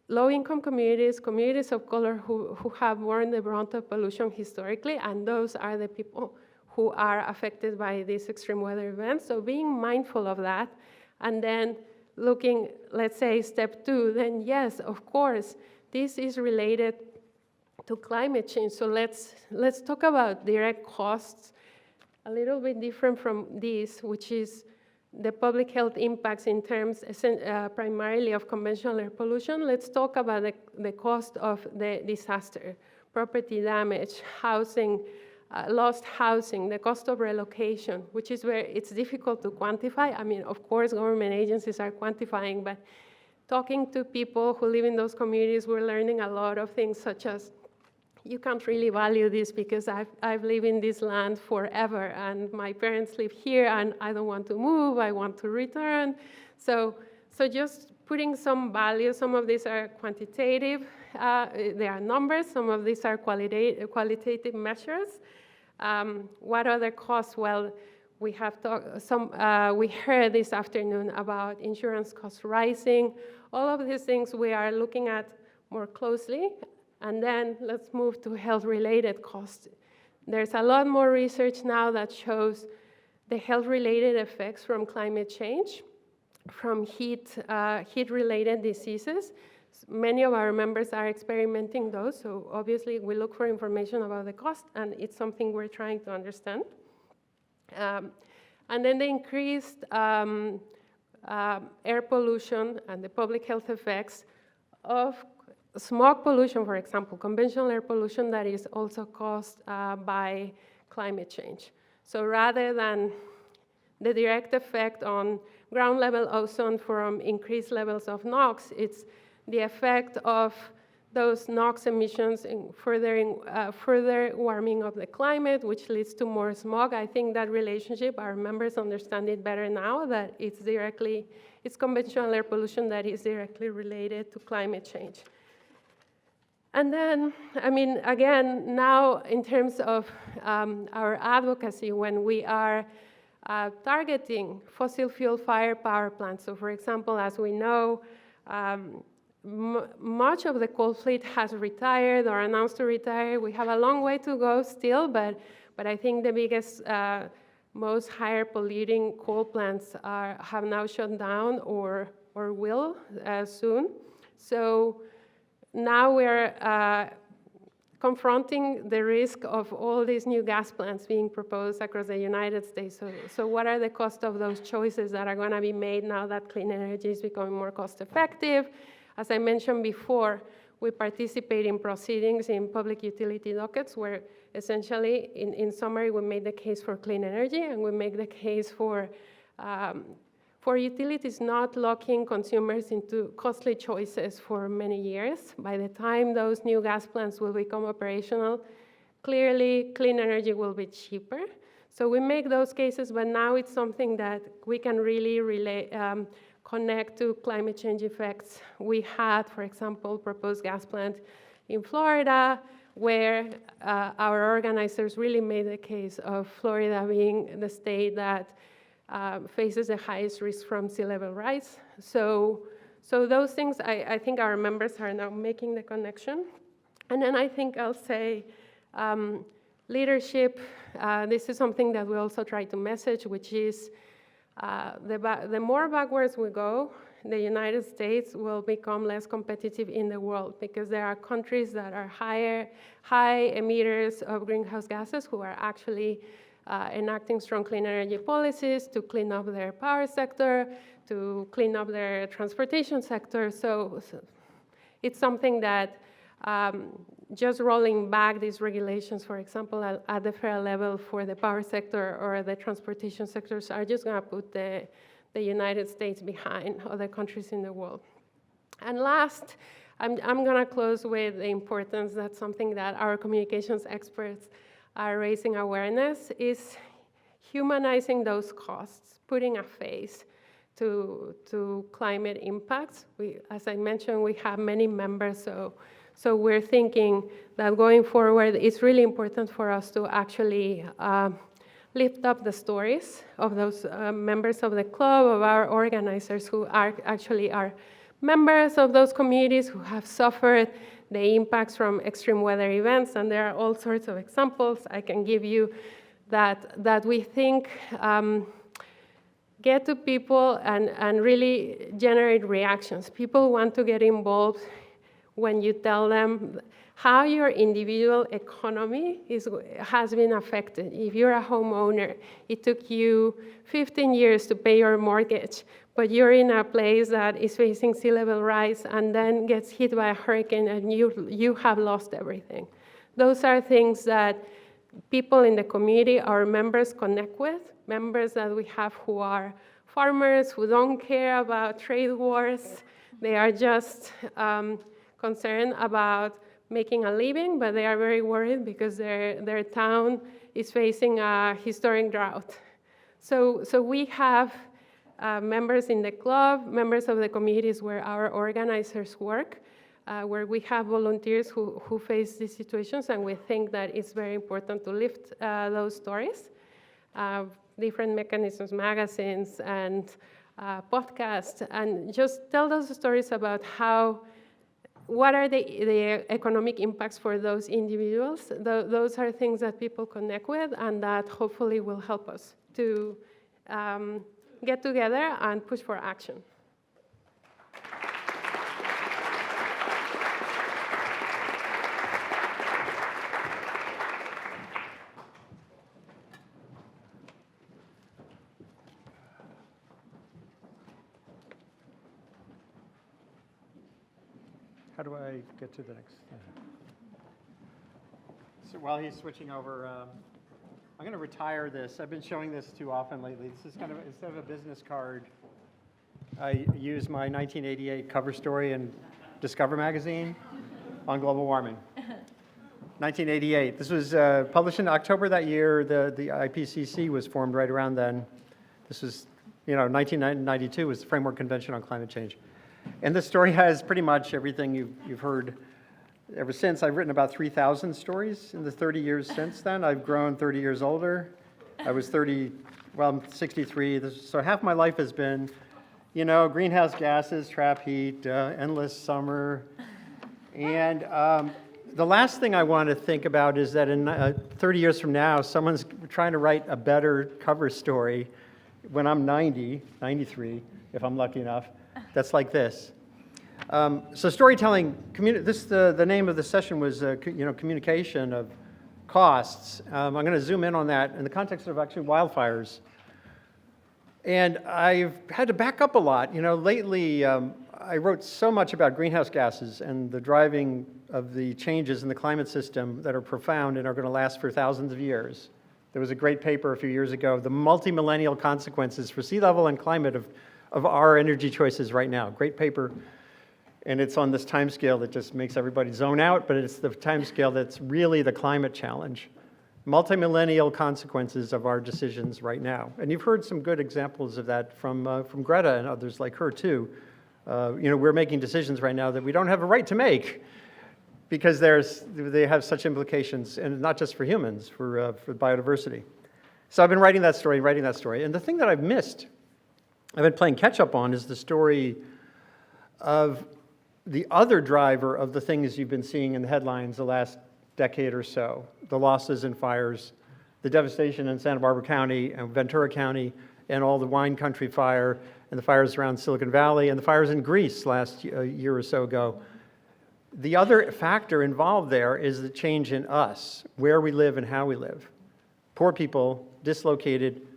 low-income communities, communities of color who have borne the brunt of pollution historically, and those are the people who are affected by these extreme weather events. So being mindful of that, and then looking, let's say, step two, then yes, of course, this is related to climate change. So let's talk about direct costs, a little bit different from this, which is the public health impacts in terms primarily of conventional air pollution. Let's talk about the cost of the disaster, property damage, housing, lost housing, the cost of relocation, which is where it's difficult to quantify. Of course, government agencies are quantifying, but talking to people who live in those communities, we're learning a lot of things, such as, you can't really value this because I've lived in this land forever, and my parents live here, and I don't want to move, I want to return. So just putting some value. Some of these are quantitative, they are numbers, some of these are qualitative measures. What other costs? Well, we have we heard this afternoon about insurance costs rising. All of these things we are looking at more closely. And then let's move to health-related costs. There's a lot more research now that shows the health-related effects from climate change, from heat-related diseases. Many of our members are experimenting those, so obviously we look for information about the cost, and it's something we're trying to understand. And then the increased air pollution and the public health effects of smog pollution, for example, conventional air pollution that is also caused by climate change. So rather than the direct effect on ground level ozone from increased levels of NOx, it's the effect of those NOx emissions in further warming of the climate, which leads to more smog. I think that relationship, our members understand it better now, that it's conventional air pollution that is directly related to climate change. And then, I mean, again, now in terms of our advocacy, when we are targeting fossil fuel fired power plants, so for example, as we know, much of the coal fleet has retired or announced to retire. We have a long way to go still, but I think the biggest, most higher polluting coal plants have now shut down or will soon. So now we're confronting the risk of all these new gas plants being proposed across the United States. So what are the costs of those choices that are going to be made now that clean energy is becoming more cost effective? As I mentioned before, we participate in proceedings in public utility dockets where essentially, in summary, we make the case for clean energy and we make the case for utilities not locking consumers into costly choices for many years. By the time those new gas plants will become operational, clearly clean energy will be cheaper. So we make those cases, but now it's something that we can really connect to climate change effects. We had, for example, proposed gas plant in Florida, where our organizers really made the case of Florida being the state that faces the highest risk from sea level rise. So those things, I think our members are now making the connection. And then I think I'll say leadership. This is something that we also try to message, which is the more backwards we go, the United States will become less competitive in the world because there are countries that are high emitters of greenhouse gases who are actually enacting strong clean energy policies to clean up their power sector, to clean up their transportation sector. So it's something that just rolling back these regulations, for example, at the federal level for the power sector or the transportation sectors are just going to put the United States behind other countries in the world. And last, I'm going to close with the importance, that's something that our communications experts are raising awareness, is humanizing those costs, putting a face to climate impacts. As I mentioned, we have many members, so we're thinking that going forward, it's really important for us to actually lift up the stories of those members of the club, of our organizers who are actually members of those communities who have suffered the impacts from extreme weather events, and there are all sorts of examples I can give you that we think get to people and really generate reactions. People want to get involved when you tell them how your individual economy has been affected. If you're a homeowner, it took you 15 years to pay your mortgage, but you're in a place that is facing sea level rise and then gets hit by a hurricane and you have lost everything. Those are things that people in the community, our members, connect with, members that we have who are farmers, who don't care about trade wars. They are just concerned about making a living, but they are very worried because their town is facing a historic drought. So we have members in the club, members of the communities where our organizers work, where we have volunteers who face these situations, and we think that it's very important to lift those stories. different mechanisms, magazines, and podcasts, and just tell those stories about what are the economic impacts for those individuals. Those are things that people connect with, and that hopefully will help us to get together and push for action. How do I get to the next thing? So while he's switching over, I'm going to retire this. I've been showing this too often lately. This is kind of, instead of a business card, I use my 1988 cover story in Discover magazine on global warming. 1988. This was published in October that year. The IPCC was formed right around then. This was, 1992 was the Framework Convention on Climate Change. And this story has pretty much everything you've heard ever since. I've written about 3,000 stories in the 30 years since then. I've grown 30 years older. I was 30, well, I'm 63. So half my life has been, greenhouse gases, trap heat, endless summer. And the last thing I want to think about is that in 30 years from now, someone's trying to write a better cover story when I'm 90, 93, if I'm lucky enough. That's like this. So storytelling, the name of the session was communication of costs. I'm going to zoom in on that in the context of actually wildfires. And I've had to back up a lot. Lately I wrote so much about greenhouse gases and the driving of the changes in the climate system that are profound and are going to last for thousands of years. There was a great paper a few years ago, the multi-millennial consequences for sea level and climate of our energy choices right now. Great paper, and it's on this time scale that just makes everybody zone out, but it's the time scale that's really the climate challenge. Multi-millennial consequences of our decisions right now. And you've heard some good examples of that from Greta and others like her too. We're making decisions right now that we don't have a right to make because they have such implications, and not just for humans, for biodiversity. So I've been writing that story, and the thing that I've missed, I've been playing catch up on, is the story of the other driver of the things you've been seeing in the headlines the last decade or so, the losses and fires, the devastation in Santa Barbara County and Ventura County, and all the wine country fire, and the fires around Silicon Valley, and the fires in Greece last year or so ago. The other factor involved there is the change in us, where we live and how we live. Poor people, dislocated,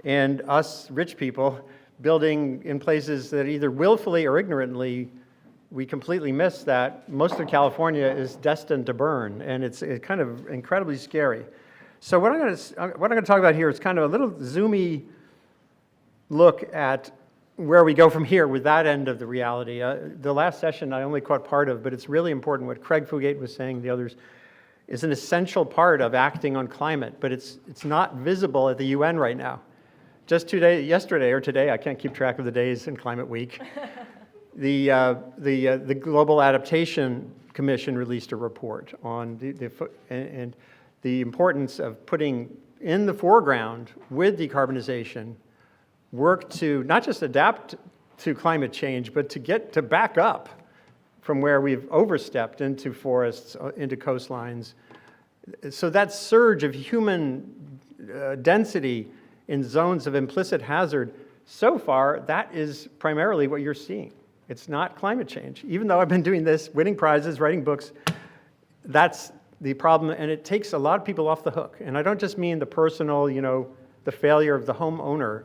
and us rich people building in places that either willfully or ignorantly we completely miss that most of California is destined to burn, and it's kind of incredibly scary. So what I'm going to talk about here is kind of a little zoomy look at where we go from here with that end of the reality. The last session I only caught part of, but it's really important. What Craig Fugate was saying, the others, is an essential part of acting on climate, but it's not visible at the UN right now. Just yesterday or today, I can't keep track of the days in Climate Week, the Global Adaptation Commission released a report on the importance of putting in the foreground with decarbonization work to not just adapt to climate change, but to back up from where we've overstepped into forests, into coastlines. So that surge of human density in zones of implicit hazard, so far, that is primarily what you're seeing. It's not climate change. Even though I've been doing this, winning prizes, writing books, that's the problem, and it takes a lot of people off the hook. And I don't just mean the personal, the failure of the homeowner.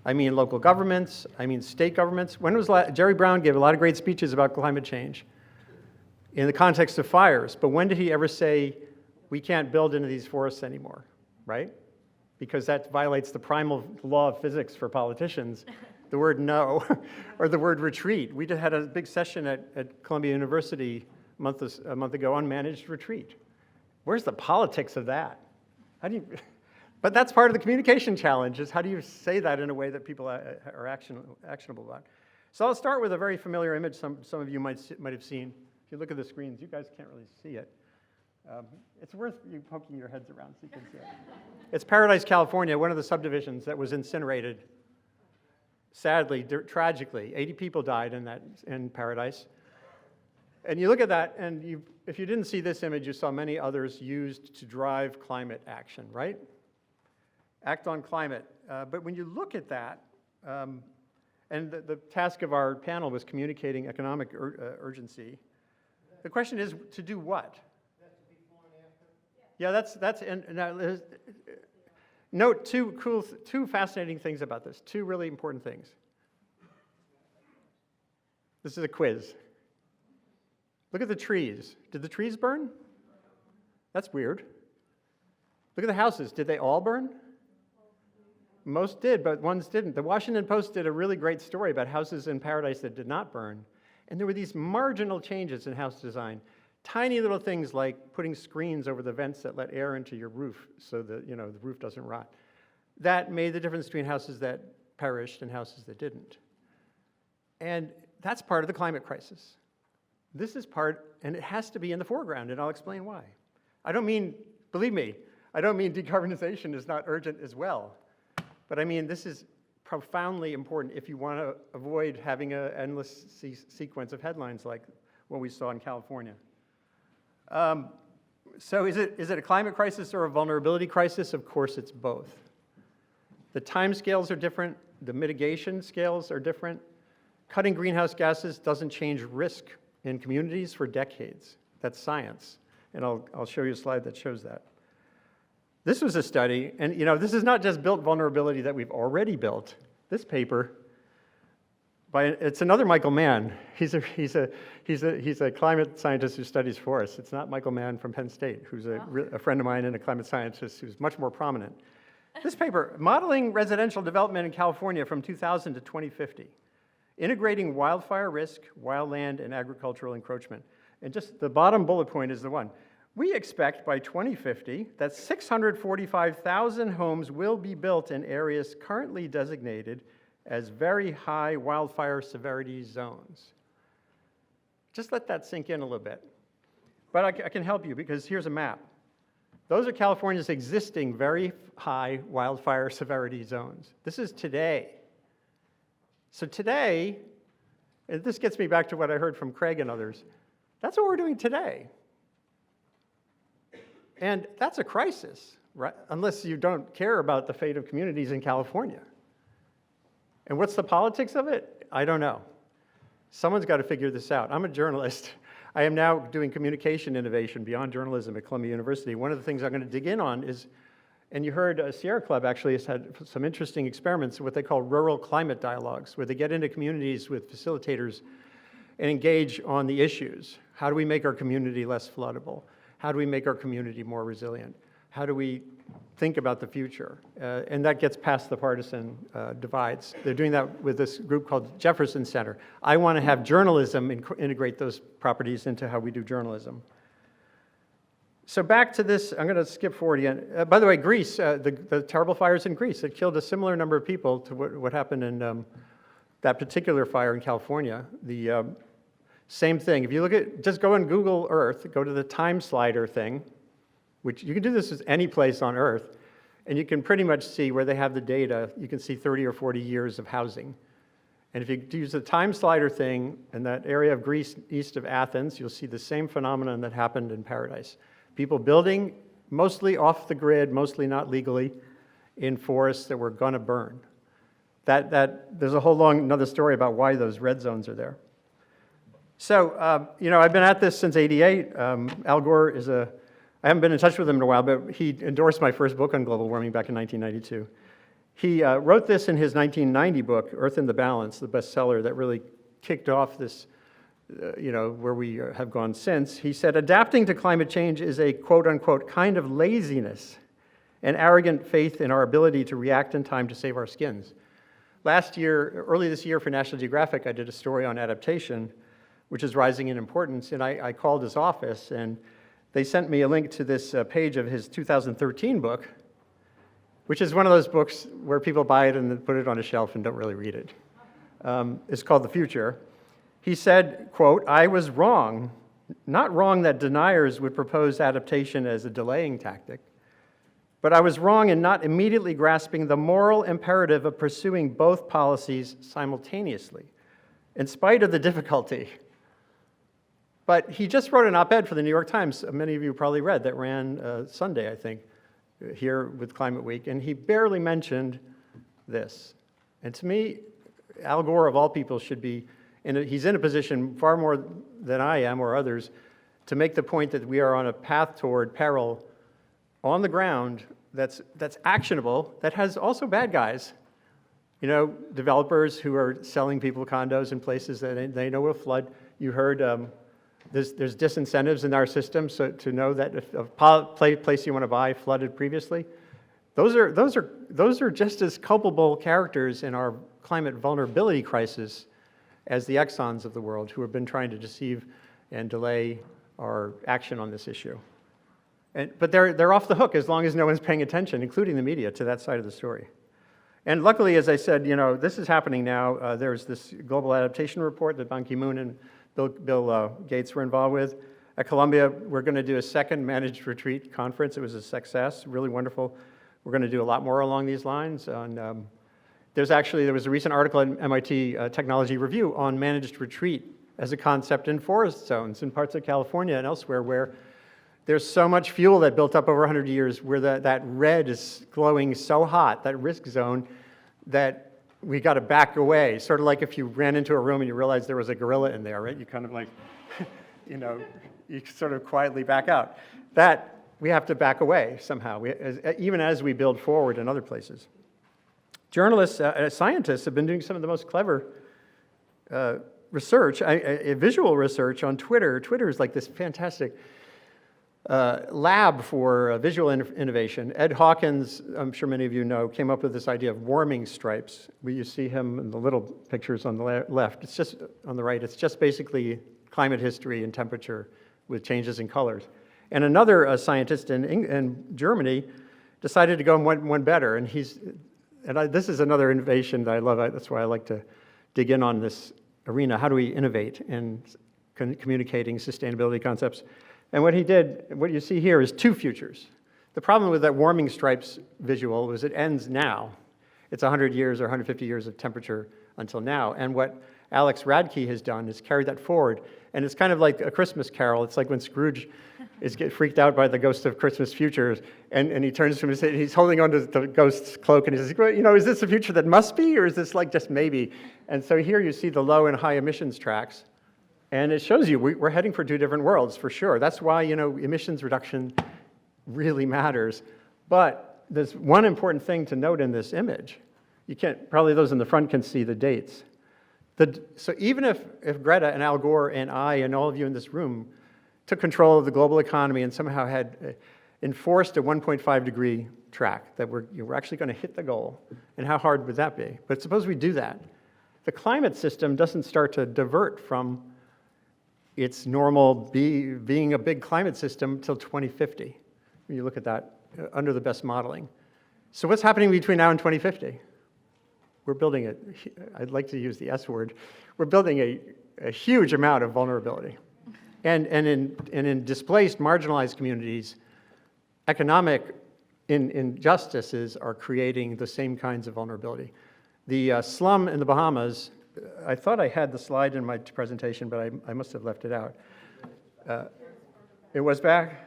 I mean local governments, I mean state governments. When was Jerry Brown gave a lot of great speeches about climate change in the context of fires, but when did he ever say, we can't build into these forests anymore, right? Because that violates the primal law of physics for politicians, the word no, or the word retreat. We just had a big session at Columbia University a month ago on managed retreat. Where's the politics of that? But that's part of the communication challenge, is how do you say that in a way that people are actionable about. So I'll start with a very familiar image some of you might have seen. If you look at the screens, you guys can't really see it. It's worth you poking your heads around so you can see it. It's Paradise, California, one of the subdivisions that was incinerated. Sadly, tragically, 80 people died in Paradise. And you look at that, and if you didn't see this image, you saw many others used to drive climate action, right? Act on climate. But when you look at that, and the task of our panel was communicating economic urgency, the question is to do what? Yeah, that's and now note two fascinating things about this, two really important things. This is a quiz. Look at the trees. Did the trees burn? That's weird. Look at the houses. Did they all burn? Most did, but ones didn't. The Washington Post did a really great story about houses in Paradise that did not burn. And there were these marginal changes in house design. Tiny little things like putting screens over the vents that let air into your roof so that the roof doesn't rot. That made the difference between houses that perished and houses that didn't. And that's part of the climate crisis. This is part, and it has to be in the foreground, and I'll explain why. Believe me, I don't mean decarbonization is not urgent as well. But I mean, this is profoundly important if you want to avoid having an endless sequence of headlines like what we saw in California. So is it a climate crisis or a vulnerability crisis? Of course, it's both. The time scales are different. The mitigation scales are different. Cutting greenhouse gases doesn't change risk in communities for decades. That's science. And I'll show you a slide that shows that. This was a study, and this is not just built vulnerability that we've already built. This paper, it's another Michael Mann. He's a climate scientist who studies forests. It's not Michael Mann from Penn State, who's a friend of mine and a climate scientist who's much more prominent. This paper, Modeling Residential Development in California from 2000 to 2050, integrating wildfire risk, wildland, and agricultural encroachment. And just the bottom bullet point is the one. We expect by 2050 that 645,000 homes will be built in areas currently designated as very high wildfire severity zones. Just let that sink in a little bit. But I can help you because here's a map. Those are California's existing very high wildfire severity zones. This is today. So today, and this gets me back to what I heard from Craig and others, that's what we're doing today. And that's a crisis, right? Unless you don't care about the fate of communities in California. And what's the politics of it? I don't know. Someone's got to figure this out. I'm a journalist. I am now doing communication innovation beyond journalism at Columbia University. One of the things I'm going to dig in on is, and you heard Sierra Club actually has had some interesting experiments, what they call rural climate dialogues, where they get into communities with facilitators and engage on the issues. How do we make our community less floodable? How do we make our community more resilient? How do we think about the future? And that gets past the partisan divides. They're doing that with this group called Jefferson Center. I want to have journalism integrate those properties into how we do journalism. So back to this, I'm going to skip forward again. By the way, Greece, the terrible fires in Greece, it killed a similar number of people to what happened in that particular fire in California. The same thing. If you look at, just go on Google Earth, go to the time slider thing, which you can do this with any place on Earth, and you can pretty much see where they have the data. You can see 30 or 40 years of housing. And if you use the time slider thing in that area of Greece east of Athens, you'll see the same phenomenon that happened in Paradise. People building mostly off the grid, mostly not legally, in forests that were going to burn. There's a whole long another story about why those red zones are there. So, I've been at this since '88. Al Gore I haven't been in touch with him in a while, but he endorsed my first book on global warming back in 1992. He wrote this in his 1990 book, Earth in the Balance, the bestseller that really kicked off this, where we have gone since. He said, adapting to climate change is a quote-unquote kind of laziness, an arrogant faith in our ability to react in time to save our skins. Early this year for National Geographic, I did a story on adaptation, which is rising in importance, and I called his office, and they sent me a link to this page of his 2013 book, which is one of those books where people buy it and then put it on a shelf and don't really read it. It's called The Future. He said, quote, I was wrong not wrong that deniers would propose adaptation as a delaying tactic, but I was wrong in not immediately grasping the moral imperative of pursuing both policies simultaneously, in spite of the difficulty. But he just wrote an op-ed for the New York Times, many of you probably read, that ran Sunday, I think, here with Climate Week, and he barely mentioned this. And to me, Al Gore, of all people, should be, he's in a position far more than I am or others, to make the point that we are on a path toward peril on the ground that's actionable, that has also bad guys. You know, developers who are selling people condos in places that they know will flood. You heard there's disincentives in our system so to know that if a place you want to buy flooded previously, those are just as culpable characters in our climate vulnerability crisis as the Exxons of the world who have been trying to deceive and delay our action on this issue. But they're off the hook as long as no one's paying attention, including the media, to that side of the story. And luckily, as I said, you know, this is happening now. There's this global adaptation report that Ban Ki-moon and Bill Gates were involved with. At Columbia, we're going to do a second managed retreat conference. It was a success, really wonderful. We're going to do a lot more along these lines. And there was a recent article in MIT Technology Review on managed retreat as a concept in forest zones in parts of California and elsewhere where there's so much fuel that built up over 100 years where that red is glowing so hot, that risk zone, that we got to back away. Sort of like if you ran into a room and you realized there was a gorilla in there, right? You kind of like, you know, you sort of quietly back out. That, we have to back away somehow, even as we build forward in other places. Journalists, scientists have been doing some of the most clever research, visual research on Twitter. Twitter is like this fantastic lab for visual innovation. Ed Hawkins, I'm sure many of you know, came up with this idea of warming stripes. You see him in the little pictures on the left. It's just on the right. It's just basically climate history and temperature with changes in colors. And another scientist in Germany decided to go one better. And this is another innovation that I love. That's why I like to dig in on this arena. How do we innovate in communicating sustainability concepts? And what he did, what you see here is two futures. The problem with that warming stripes visual was it ends now. It's 100 years or 150 years of temperature until now. And what Alex Radke has done is carried that forward. And it's kind of like a Christmas carol. It's like when Scrooge get freaked out by the ghost of Christmas future, and he turns to him and says, he's holding onto the ghost's cloak, and he says, well, you know, is this a future that must be, or is this like just maybe? And so here you see the low and high emissions tracks. And it shows you we're heading for two different worlds, for sure. That's why, you know, emissions reduction really matters. But there's one important thing to note in this image. You can't, probably those in the front can see the dates. So even if Greta and Al Gore and I and all of you in this room took control of the global economy and somehow had enforced a 1.5 degree track, that we're actually going to hit the goal, and how hard would that be? But suppose we do that. The climate system doesn't start to divert from its normal being a big climate system till 2050. When you look at that under the best modeling. So what's happening between now and 2050? We're building I'd like to use the S word, we're building a huge amount of vulnerability. And in displaced, marginalized communities, economic injustices are creating the same kinds of vulnerability. The slum in the Bahamas, I thought I had the slide in my presentation, but I must have left it out. It was back?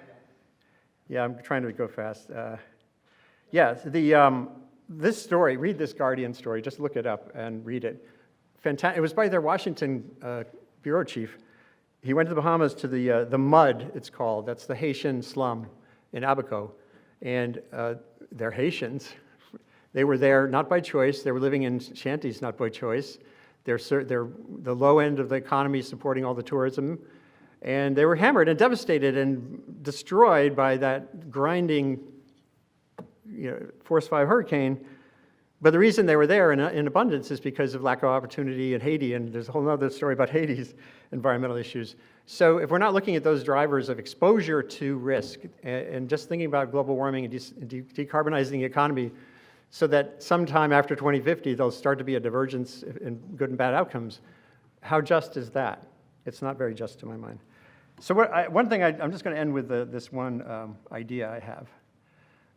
Yeah, I'm trying to go fast. This story, read this Guardian story, just look it up and read it. It was by their Washington bureau chief. He went to the Bahamas to the Mud, it's called. That's the Haitian slum in Abaco. And they're Haitians. They were there not by choice. They were living in shanties not by choice. They're the low end of the economy supporting all the tourism. And they were hammered and devastated and destroyed by that grinding Force 5 hurricane. But the reason they were there in abundance is because of lack of opportunity in Haiti, and there's a whole other story about Haiti's environmental issues. So if we're not looking at those drivers of exposure to risk and just thinking about global warming and decarbonizing the economy so that sometime after 2050 there'll start to be a divergence in good and bad outcomes, how just is that? It's not very just to my mind. So one thing I'm just going to end with this one idea I have,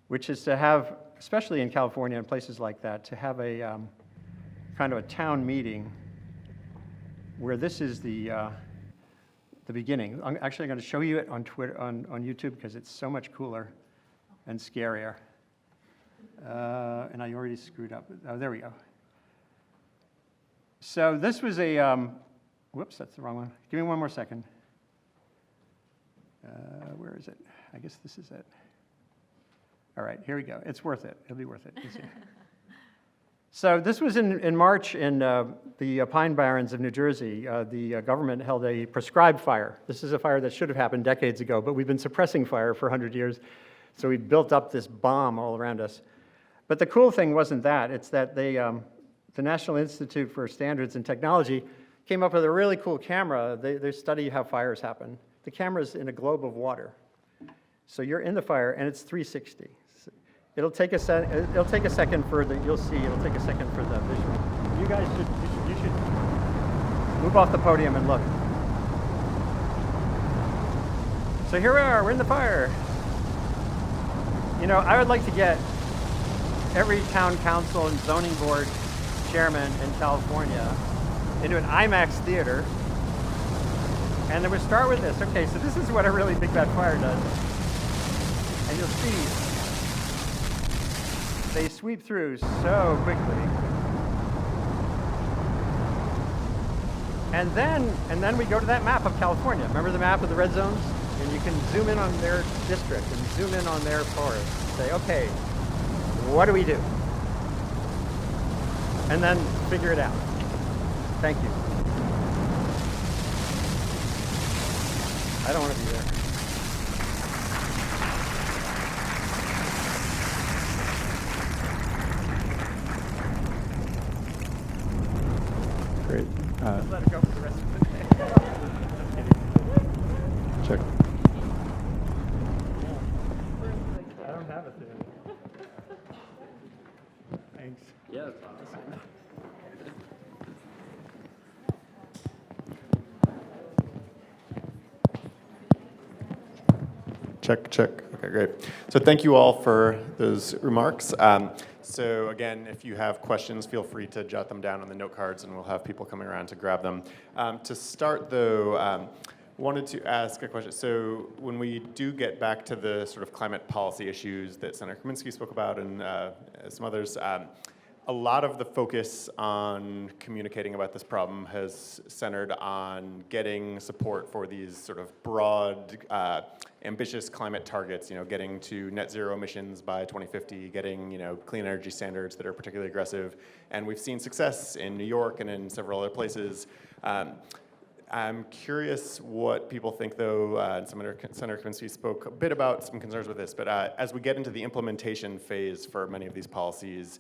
which is to have, especially in California and places like that, to have a kind of a town meeting where this is the beginning. I'm actually going to show you it on Twitter, on YouTube, because it's so much cooler and scarier. And I already screwed up. Oh, there we go. So this was a, whoops, that's the wrong one. Give me one more second. Where is it? I guess this is it. All right, here we go. It's worth it. It'll be worth it. So this was in March in the Pine Barrens of New Jersey. The government held a prescribed fire. This is a fire that should have happened decades ago, but we've been suppressing fire for 100 years. So we built up this bomb all around us. But the cool thing wasn't that. It's that they, the National Institute for Standards and Technology came up with a really cool camera. They study how fires happen. The camera's in a globe of water. So you're in the fire, and it's 360. It'll take a second for the, you'll see, it'll take a second for the visual. You guys should move off the podium and look. So here we are, we're in the fire. You know, I would like to get every town council and zoning board chairman in California into an IMAX theater. And then we start with this. Okay, so this is what a really big bad fire does. And you'll see, they sweep through so quickly. And then we go to that map of California. Remember the map of the red zones? And you can zoom in on their district and zoom in on their forest. Say, okay, what do we do? And then figure it out. Thank you. I don't want to be there. Great. Just let it go for the rest of the day. Check. I don't have it there. Thanks. Yeah, that's awesome. Check, check. Okay, great. So thank you all for those remarks. So again, if you have questions, feel free to jot them down on the note cards, and we'll have people coming around to grab them. To start, though, wanted to ask a question. So when we do get back to the sort of climate policy issues that Senator Kaminsky spoke about and some others, a lot of the focus on communicating about this problem has centered on getting support for these sort of broad, ambitious climate targets, you know, getting to net zero emissions by 2050, getting, you know, clean energy standards that are particularly aggressive. And we've seen success in New York and in several other places. I'm curious what people think, though, and Senator Kaminsky spoke a bit about some concerns with this, but as we get into the implementation phase for many of these policies,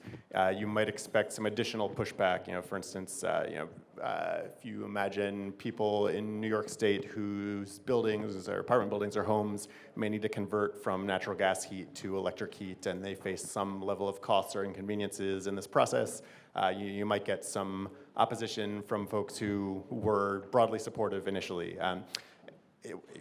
you might expect some additional pushback. You know, for instance, if you imagine people in New York State whose buildings or apartment buildings or homes may need to convert from natural gas heat to electric heat, and they face some level of costs or inconveniences in this process, you might get some opposition from folks who were broadly supportive initially.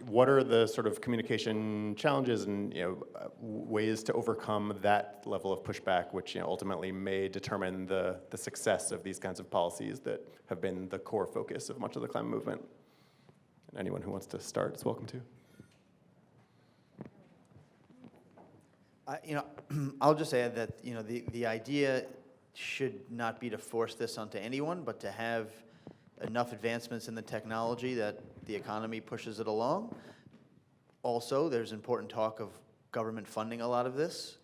What are the sort of communication challenges and, you know, ways to overcome that level of pushback, which, you know, ultimately may determine the success of these kinds of policies that have been the core focus of much of the climate movement? And anyone who wants to start is welcome to. You know, I'll just add that, you know, the idea should not be to force this onto anyone, but to have enough advancements in the technology that the economy pushes it along. Also, there's important talk of government funding a lot of this.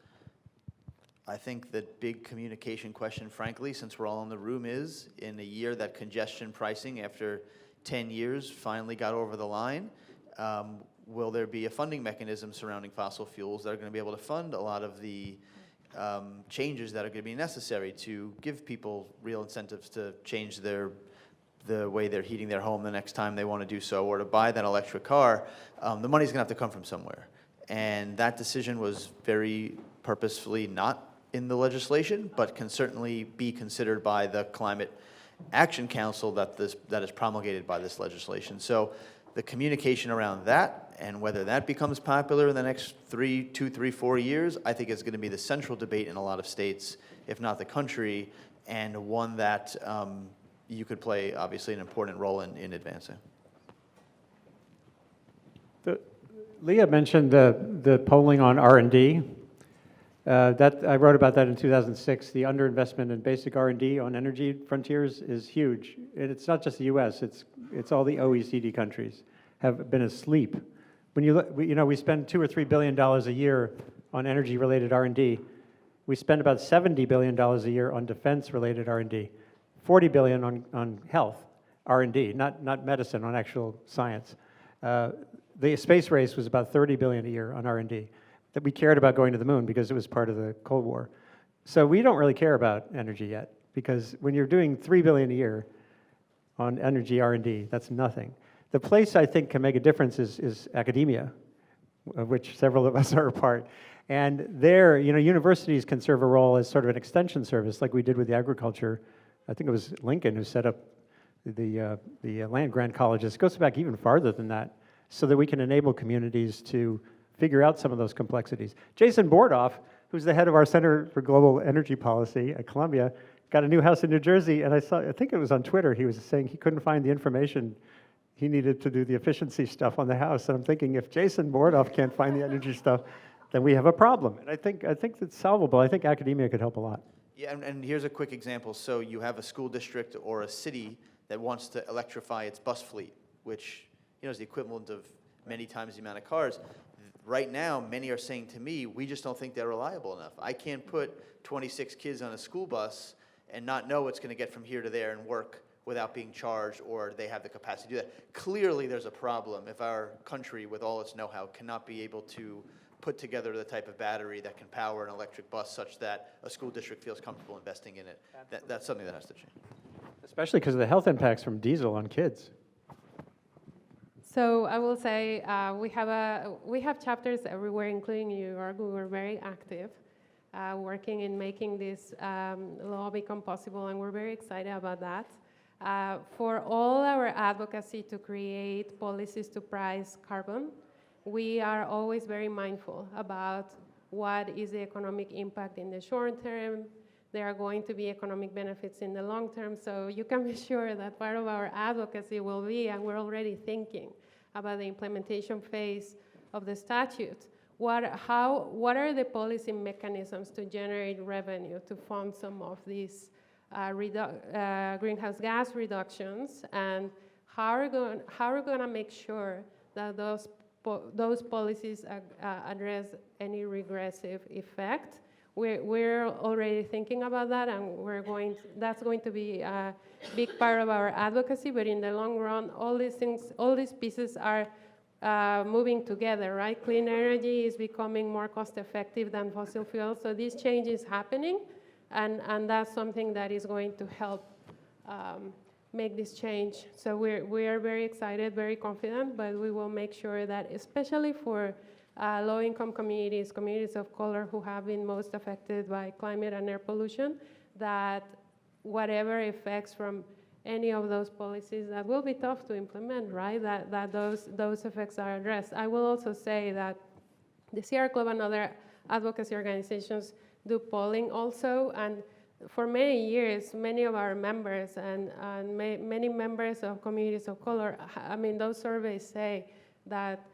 I think the big communication question, frankly, since we're all in the room, is in a year that congestion pricing after 10 years finally got over the line, will there be a funding mechanism surrounding fossil fuels that are going to be able to fund a lot of the changes that are going to be necessary to give people real incentives to change the way they're heating their home the next time they want to do so, or to buy that electric car? The money's going to have to come from somewhere. And that decision was very purposefully not in the legislation, but can certainly be considered by the Climate Action Council that is promulgated by this legislation. So the communication around that and whether that becomes popular in the next 2, 3, 4 years, I think is going to be the central debate in a lot of states, if not the country, and one that you could play, obviously, an important role in advancing. Leah mentioned the polling on R&D. I wrote about that in 2006. The underinvestment in basic R&D on energy frontiers is huge. And it's not just the U.S. It's all the OECD countries have been asleep. When you look, we spend $2 or $3 billion a year on energy-related R&D. We spend about $70 billion a year on defense-related R&D, $40 billion on health R&D, not medicine, on actual science. The space race was about $30 billion a year on R&D. That we cared about going to the moon because it was part of the Cold War. So we don't really care about energy yet, because when you're doing $3 billion a year on energy R&D, that's nothing. The place I think can make a difference is academia, of which several of us are a part. And there, universities can serve a role as sort of an extension service, like we did with the agriculture. I think it was Lincoln who set up the land-grant colleges. It goes back even farther than that, so that we can enable communities to figure out some of those complexities. Jason Bordoff, who's the head of our Center for Global Energy Policy at Columbia, got a new house in New Jersey, and I think it was on Twitter, he was saying he couldn't find the information he needed to do the efficiency stuff on the house. And I'm thinking, if Jason Bordoff can't find the energy stuff, then we have a problem. And I think it's solvable. I think academia could help a lot. Yeah, and here's a quick example. So you have a school district or a city that wants to electrify its bus fleet, which is the equivalent of many times the amount of cars. Right now, many are saying to me, we just don't think they're reliable enough. I can't put 26 kids on a school bus and not know it's going to get from here to there and work without being charged, or they have the capacity to do that. Clearly, there's a problem if our country, with all its know-how, cannot be able to put together the type of battery that can power an electric bus such that a school district feels comfortable investing in it. That's something that has to change. Especially because of the health impacts from diesel on kids. So I will say we have chapters everywhere, including New York. We were very active, working in making this law become possible, and we're very excited about that. For all our advocacy to create policies to price carbon, we are always very mindful about what is the economic impact in the short term. There are going to be economic benefits in the long term, so you can be sure that part of our advocacy will be, and we're already thinking about the implementation phase of the statute. What are the policy mechanisms to generate revenue to fund some of these greenhouse gas reductions, and how are we going to make sure that those policies address any regressive effect? We're already thinking about that, and that's going to be a big part of our advocacy. But in the long run, all these pieces are moving together, right? Clean energy is becoming more cost-effective than fossil fuels, so this change is happening, and that's something that is going to help make this change. So we are very excited, very confident, but we will make sure that, especially for low-income communities of color who have been most affected by climate and air pollution, that whatever effects from any of those policies that will be tough to implement, right, that those effects are addressed. I will also say that the Sierra Club and other advocacy organizations do polling also, and for many years, many of our members and many members of communities of color, those surveys say that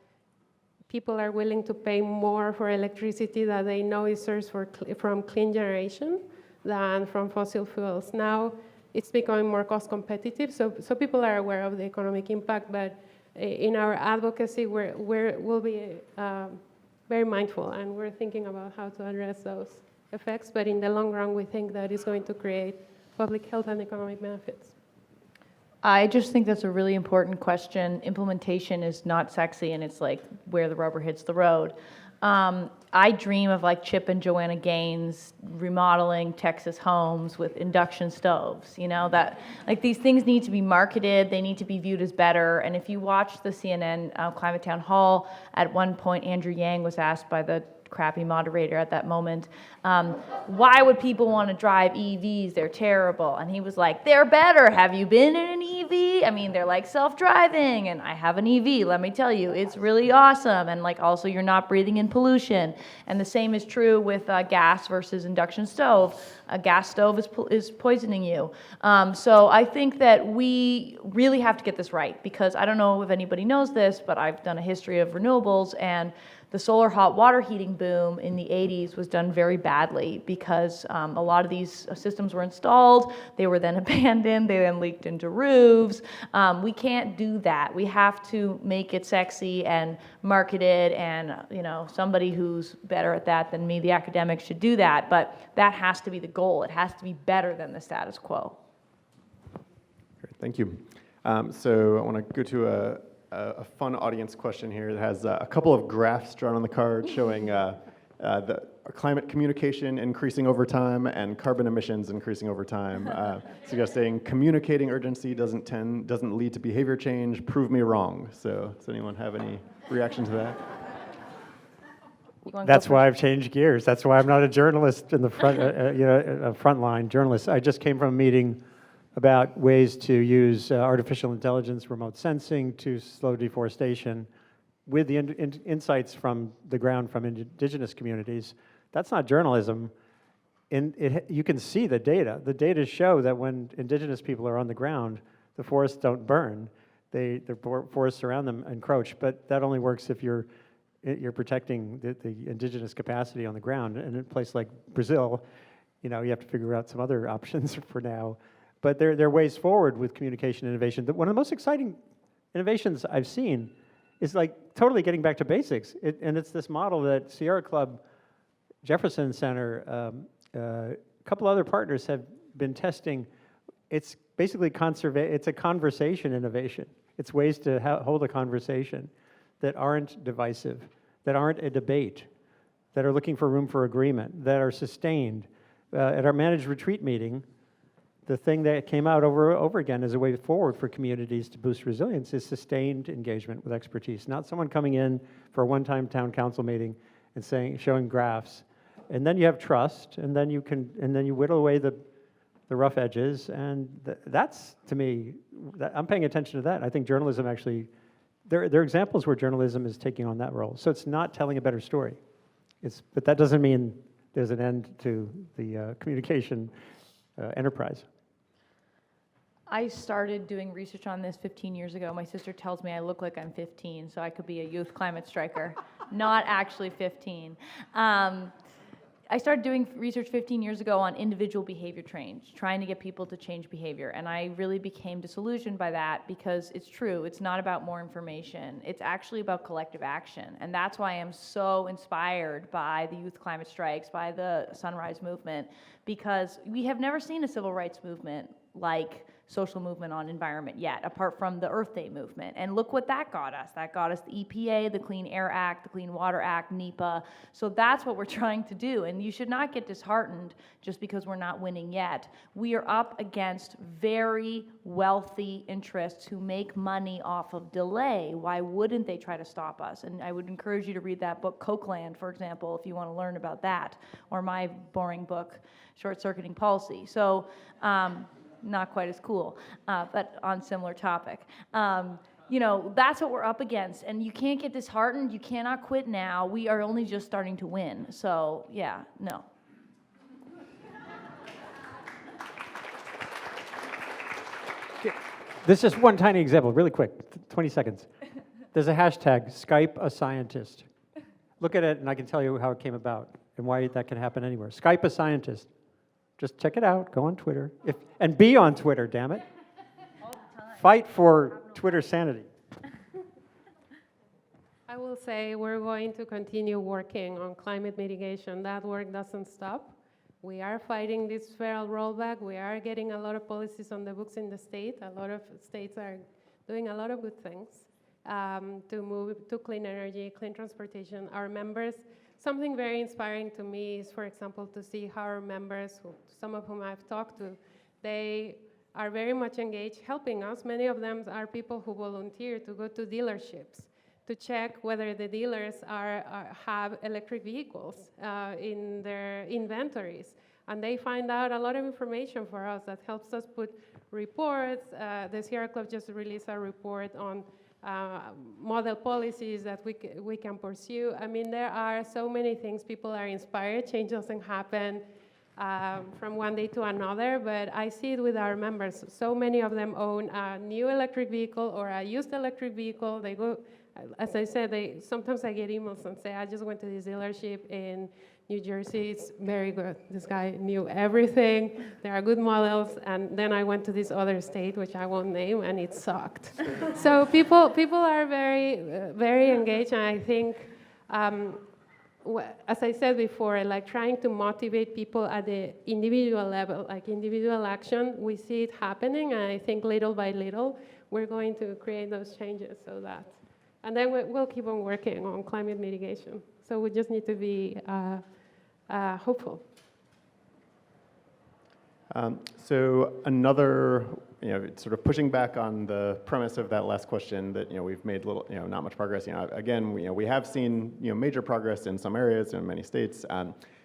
people are willing to pay more for electricity that they know is sourced from clean generation than from fossil fuels. Now, it's becoming more cost competitive, so people are aware of the economic impact, but in our advocacy, we'll be very mindful, and we're thinking about how to address those effects, but in the long run, we think that it's going to create public health and economic benefits. I just think that's a really important question. Implementation is not sexy, and it's like where the rubber hits the road. I dream of like Chip and Joanna Gaines remodeling Texas homes with induction stoves, that like these things need to be marketed, they need to be viewed as better. And if you watch the CNN Climate Town Hall, at one point Andrew Yang was asked by the crappy moderator at that moment. Why would people want to drive EVs? They're terrible. And he was like, they're better. Have you been in an EV? I mean, they're like self-driving, and I have an EV. Let me tell you, it's really awesome. And like also, you're not breathing in pollution. And the same is true with gas versus induction stove. A gas stove is poisoning you. So I think that we really have to get this right, because I don't know if anybody knows this, but I've done a history of renewables, and the solar hot water heating boom in the 80s was done very badly because a lot of these systems were installed, they were then abandoned, they then leaked into roofs. We can't do that. We have to make it sexy and market it, and somebody who's better at that than me, the academic, should do that, but that has to be the goal. It has to be better than the status quo. Great, thank you. So I want to go to a fun audience question here that has a couple of graphs drawn on the card showing the climate communication increasing over time and carbon emissions increasing over time, suggesting communicating urgency doesn't lead to behavior change. Prove me wrong. So does anyone have any reaction to that? That's why I've changed gears. That's why I'm not a journalist in the front, a frontline journalist. I just came from a meeting about ways to use artificial intelligence, remote sensing to slow deforestation with the insights from the ground from indigenous communities. That's not journalism. You can see the data. The data show that when indigenous people are on the ground, the forests don't burn. The forests around them encroach, but that only works if you're protecting the indigenous capacity on the ground. And in a place like Brazil, you have to figure out some other options for now. But there are ways forward with communication innovation. One of the most exciting innovations I've seen is like totally getting back to basics. And it's this model that Sierra Club, Jefferson Center, a couple other partners have been testing. It's basically it's a conversation innovation. It's ways to hold a conversation that aren't divisive, that aren't a debate, that are looking for room for agreement, that are sustained. At our managed retreat meeting, the thing that came out over again as a way forward for communities to boost resilience is sustained engagement with expertise, not someone coming in for a one-time town council meeting and showing graphs. And then you have trust, and then you whittle away the rough edges, and that's, to me, I'm paying attention to that. I think journalism actually, there are examples where journalism is taking on that role. So it's not telling a better story. But that doesn't mean there's an end to the communication enterprise. I started doing research on this 15 years ago. My sister tells me I look like I'm 15, so I could be a youth climate striker. Not actually 15. I started doing research 15 years ago on individual behavior change, trying to get people to change behavior. And I really became disillusioned by that because it's true. It's not about more information. It's actually about collective action. And that's why I'm so inspired by the youth climate strikes, by the Sunrise Movement, because we have never seen a civil rights movement like social movement on environment yet, apart from the Earth Day movement. And look what that got us. That got us the EPA, the Clean Air Act, the Clean Water Act, NEPA. So that's what we're trying to do. And you should not get disheartened just because we're not winning yet. We are up against very wealthy interests who make money off of delay. Why wouldn't they try to stop us? And I would encourage you to read that book, Cokeland, for example, if you want to learn about that, or my boring book, Short Circuiting Policy. So, not quite as cool, but on similar topic. That's what we're up against, and you can't get disheartened. You cannot quit now. We are only just starting to win. So, yeah, no. This is one tiny example, really quick, 20 seconds. There's a hashtag, Skype a scientist. Look at it, and I can tell you how it came about and why that can happen anywhere. Skype a scientist. Just check it out. Go on Twitter. And be on Twitter, damn it. All the time. Fight for Twitter sanity. I will say we're going to continue working on climate mitigation. That work doesn't stop. We are fighting this federal rollback. We are getting a lot of policies on the books in the state. A lot of states are doing a lot of good things to move to clean energy, clean transportation. Our members, something very inspiring to me is, for example, to see how our members, some of whom I've talked to, they are very much engaged helping us. Many of them are people who volunteer to go to dealerships, to check whether the dealers have electric vehicles in their inventories. And they find out a lot of information for us that helps us put reports. The Sierra Club just released a report on model policies that we can pursue. I mean, there are so many things. People are inspired. Change doesn't happen from one day to another, but I see it with our members. So many of them own a new electric vehicle or a used electric vehicle. They go, as I said, sometimes I get emails and say, I just went to this dealership in New Jersey. It's very good. This guy knew everything. There are good models. And then I went to this other state, which I won't name, and it sucked. So people are very, very engaged, and I think, as I said before, like trying to motivate people at the individual level, like individual action, we see it happening, and I think little by little, we're going to create those changes so that. And then we'll keep on working on climate mitigation. So we just need to be hopeful. So another, sort of pushing back on the premise of that last question that, we've made not much progress. Again, we have seen, major progress in some areas in many states.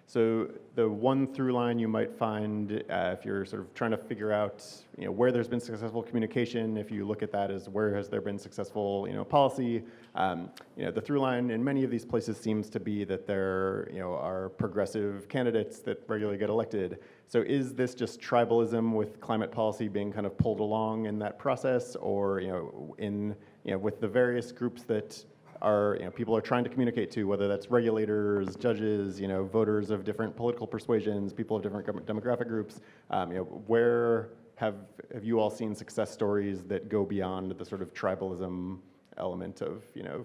So the one through line you might find if you're sort of trying to figure out, where there's been successful communication, if you look at that as where has there been successful, policy, the through line in many of these places seems to be that there, are progressive candidates that regularly get elected. So is this just tribalism with climate policy being kind of pulled along in that process, or, with the various groups that are, people are trying to communicate to, whether that's regulators, judges, voters of different political persuasions, people of different demographic groups, where have you all seen success stories that go beyond the sort of tribalism element of,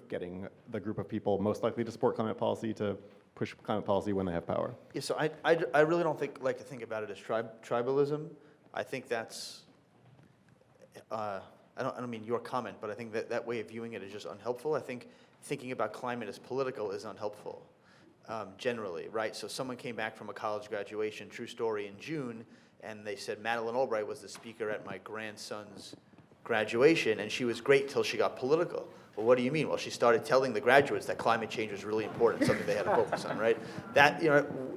getting the group of people most likely to support climate policy to push climate policy when they have power? Yeah, so I really don't like to think about it as tribalism. I think that's, I don't mean your comment, but I think that way of viewing it is just unhelpful. I think thinking about climate as political is unhelpful, generally, right? So someone came back from a college graduation, true story, in June, and they said Madeleine Albright was the speaker at my grandson's graduation, and she was great till she got political. Well, what do you mean? Well, she started telling the graduates that climate change was really important, something they had to focus on, right? That,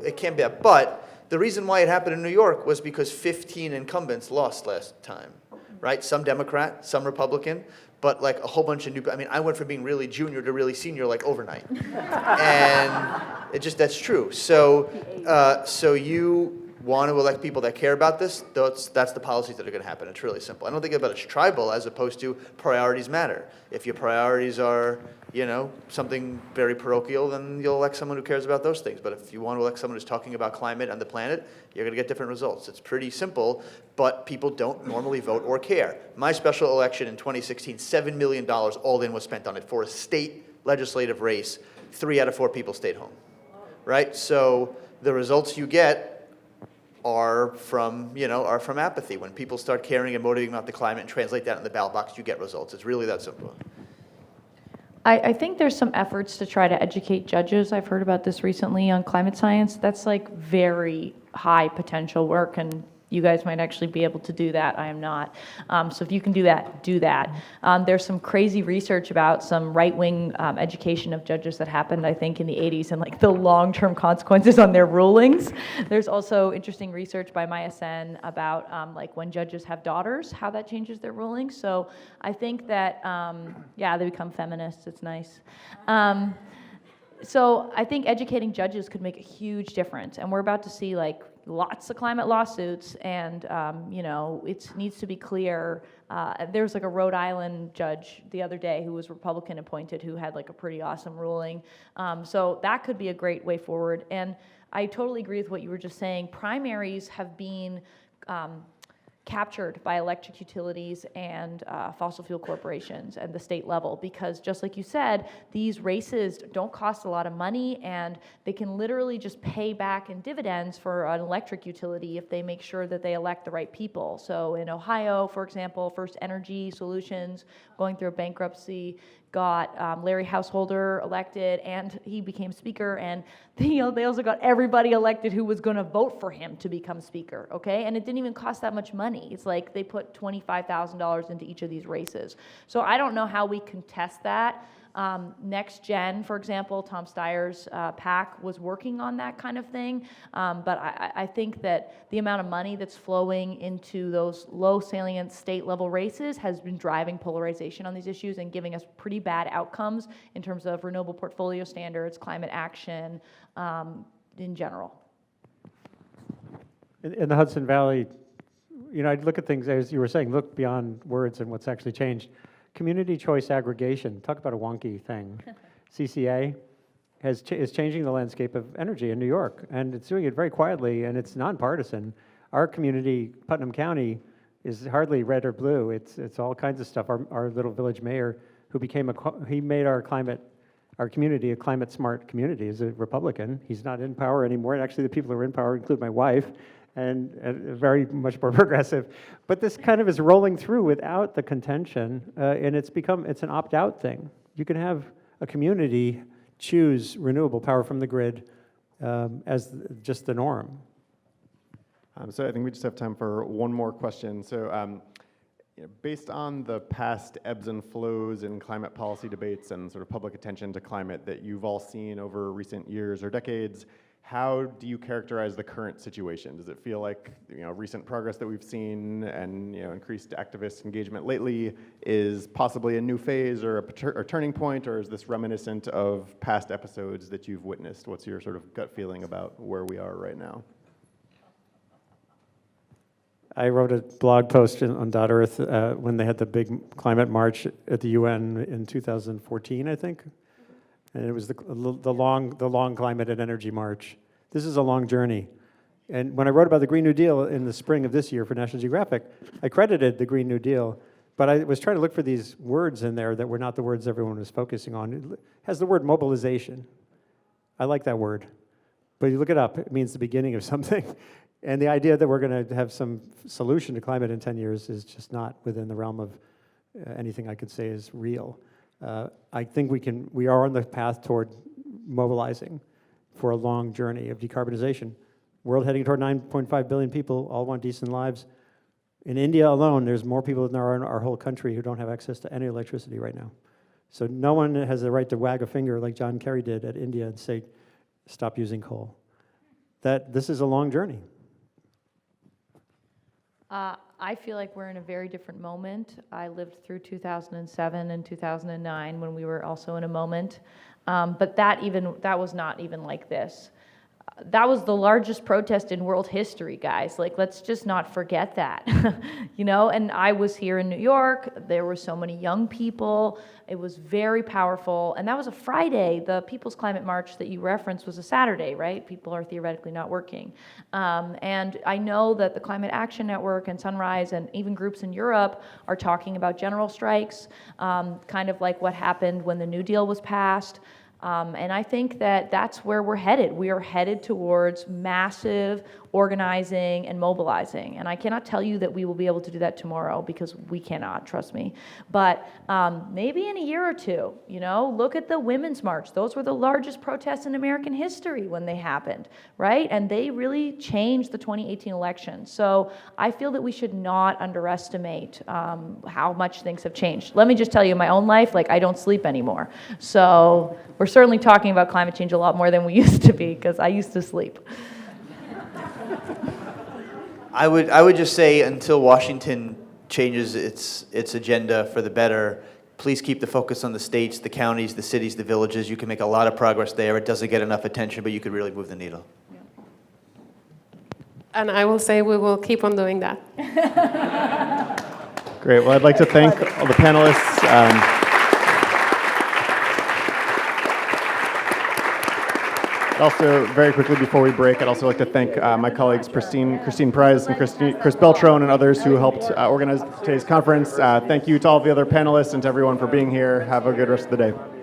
it can't be that. But the reason why it happened in New York was because 15 incumbents lost last time, right? Some Democrat, some Republican, but like a whole bunch of I went from being really junior to really senior like overnight. And that's true. So you want to elect people that care about this, that's the policies that are going to happen. It's really simple. I don't think about it as tribal as opposed to priorities matter. If your priorities are, something very parochial, then you'll elect someone who cares about those things. But if you want to elect someone who's talking about climate and the planet, you're going to get different results. It's pretty simple, but people don't normally vote or care. My special election in 2016, $7 million all in was spent on it for a state legislative race. 3 out of 4 people stayed home, right? So the results you get are from apathy. When people start caring and motivating about the climate and translate that in the ballot box, you get results. It's really that simple. I think there's some efforts to try to educate judges. I've heard about this recently on climate science. That's like very high potential work, and you guys might actually be able to do that. I am not. So if you can do that, do that. There's some crazy research about some right-wing education of judges that happened, I think, in the 80s, and like the long-term consequences on their rulings. There's also interesting research by Maya Sen about like when judges have daughters, how that changes their rulings. So I think that, they become feminists. It's nice. So I think educating judges could make a huge difference, and we're about to see like lots of climate lawsuits, and it needs to be clear. There was like a Rhode Island judge the other day who was Republican appointed who had like a pretty awesome ruling. So that could be a great way forward. And I totally agree with what you were just saying. Primaries have been captured by electric utilities and fossil fuel corporations at the state level, because just like you said, these races don't cost a lot of money, and they can literally just pay back in dividends for an electric utility if they make sure that they elect the right people. So in Ohio, for example, First Energy Solutions, going through a bankruptcy, got Larry Householder elected, and he became speaker, and they also got everybody elected who was going to vote for him to become speaker, okay? And it didn't even cost that much money. It's like they put $25,000 into each of these races. So I don't know how we contest that. Next Gen, for example, Tom Steyer's PAC was working on that kind of thing, but I think that the amount of money that's flowing into those low salient state level races has been driving polarization on these issues and giving us pretty bad outcomes in terms of renewable portfolio standards, climate action in general. In the Hudson Valley, I'd look at things, as you were saying, look beyond words and what's actually changed. Community choice aggregation, talk about a wonky thing. CCA is changing the landscape of energy in New York, and it's doing it very quietly, and it's nonpartisan. Our community, Putnam County, is hardly red or blue. It's all kinds of stuff. Our little village mayor, who he made our community a climate smart community, is a Republican. He's not in power anymore. And actually, the people who are in power include my wife, and very much more progressive. But this kind of is rolling through without the contention, and it's an opt-out thing. You can have a community choose renewable power from the grid as just the norm. So I think we just have time for one more question. So based on the past ebbs and flows in climate policy debates and sort of public attention to climate that you've all seen over recent years or decades, how do you characterize the current situation? Does it feel like recent progress that we've seen and increased activist engagement lately is possibly a new phase or a turning point, or is this reminiscent of past episodes that you've witnessed? What's your sort of gut feeling about where we are right now? I wrote a blog post on .earth when they had the big climate march at the UN in 2014, I think. And it was the long climate and energy march. This is a long journey. And when I wrote about the Green New Deal in the spring of this year for National Geographic, I credited the Green New Deal, but I was trying to look for these words in there that were not the words everyone was focusing on. It has the word mobilization. I like that word. But you look it up, it means the beginning of something. And the idea that we're going to have some solution to climate in 10 years is just not within the realm of anything I could say is real. I think we are on the path toward mobilizing for a long journey of decarbonization. World heading toward 9.5 billion people, all want decent lives. In India alone, there's more people in our whole country who don't have access to any electricity right now. So no one has the right to wag a finger like John Kerry did at India and say, stop using coal. This is a long journey. I feel like we're in a very different moment. I lived through 2007 and 2009 when we were also in a moment, but that was not even like this. That was the largest protest in world history, guys. Like, let's just not forget that, And I was here in New York. There were so many young people. It was very powerful. And that was a Friday. The People's Climate March that you referenced was a Saturday, right? People are theoretically not working. And I know that the Climate Action Network and Sunrise and even groups in Europe are talking about general strikes, kind of like what happened when the New Deal was passed. And I think that that's where we're headed. We are headed towards massive organizing and mobilizing. And I cannot tell you that we will be able to do that tomorrow, because we cannot, trust me. But maybe in a year or two, look at the Women's March. Those were the largest protests in American history when they happened, right? And they really changed the 2018 election. So I feel that we should not underestimate how much things have changed. Let me just tell you, in my own life, I don't sleep anymore. So we're certainly talking about climate change a lot more than we used to be, because I used to sleep. I would just say, until Washington changes its agenda for the better, please keep the focus on the states, the counties, the cities, the villages. You can make a lot of progress there. It doesn't get enough attention, but you could really move the needle. And I will say we will keep on doing that. Great. Well, I'd like to thank all the panelists. Also, very quickly before we break, I'd also like to thank my colleagues Christine Price and Chris Beltrone and others who helped organize today's conference. Thank you to all the other panelists and to everyone for being here. Have a good rest of the day.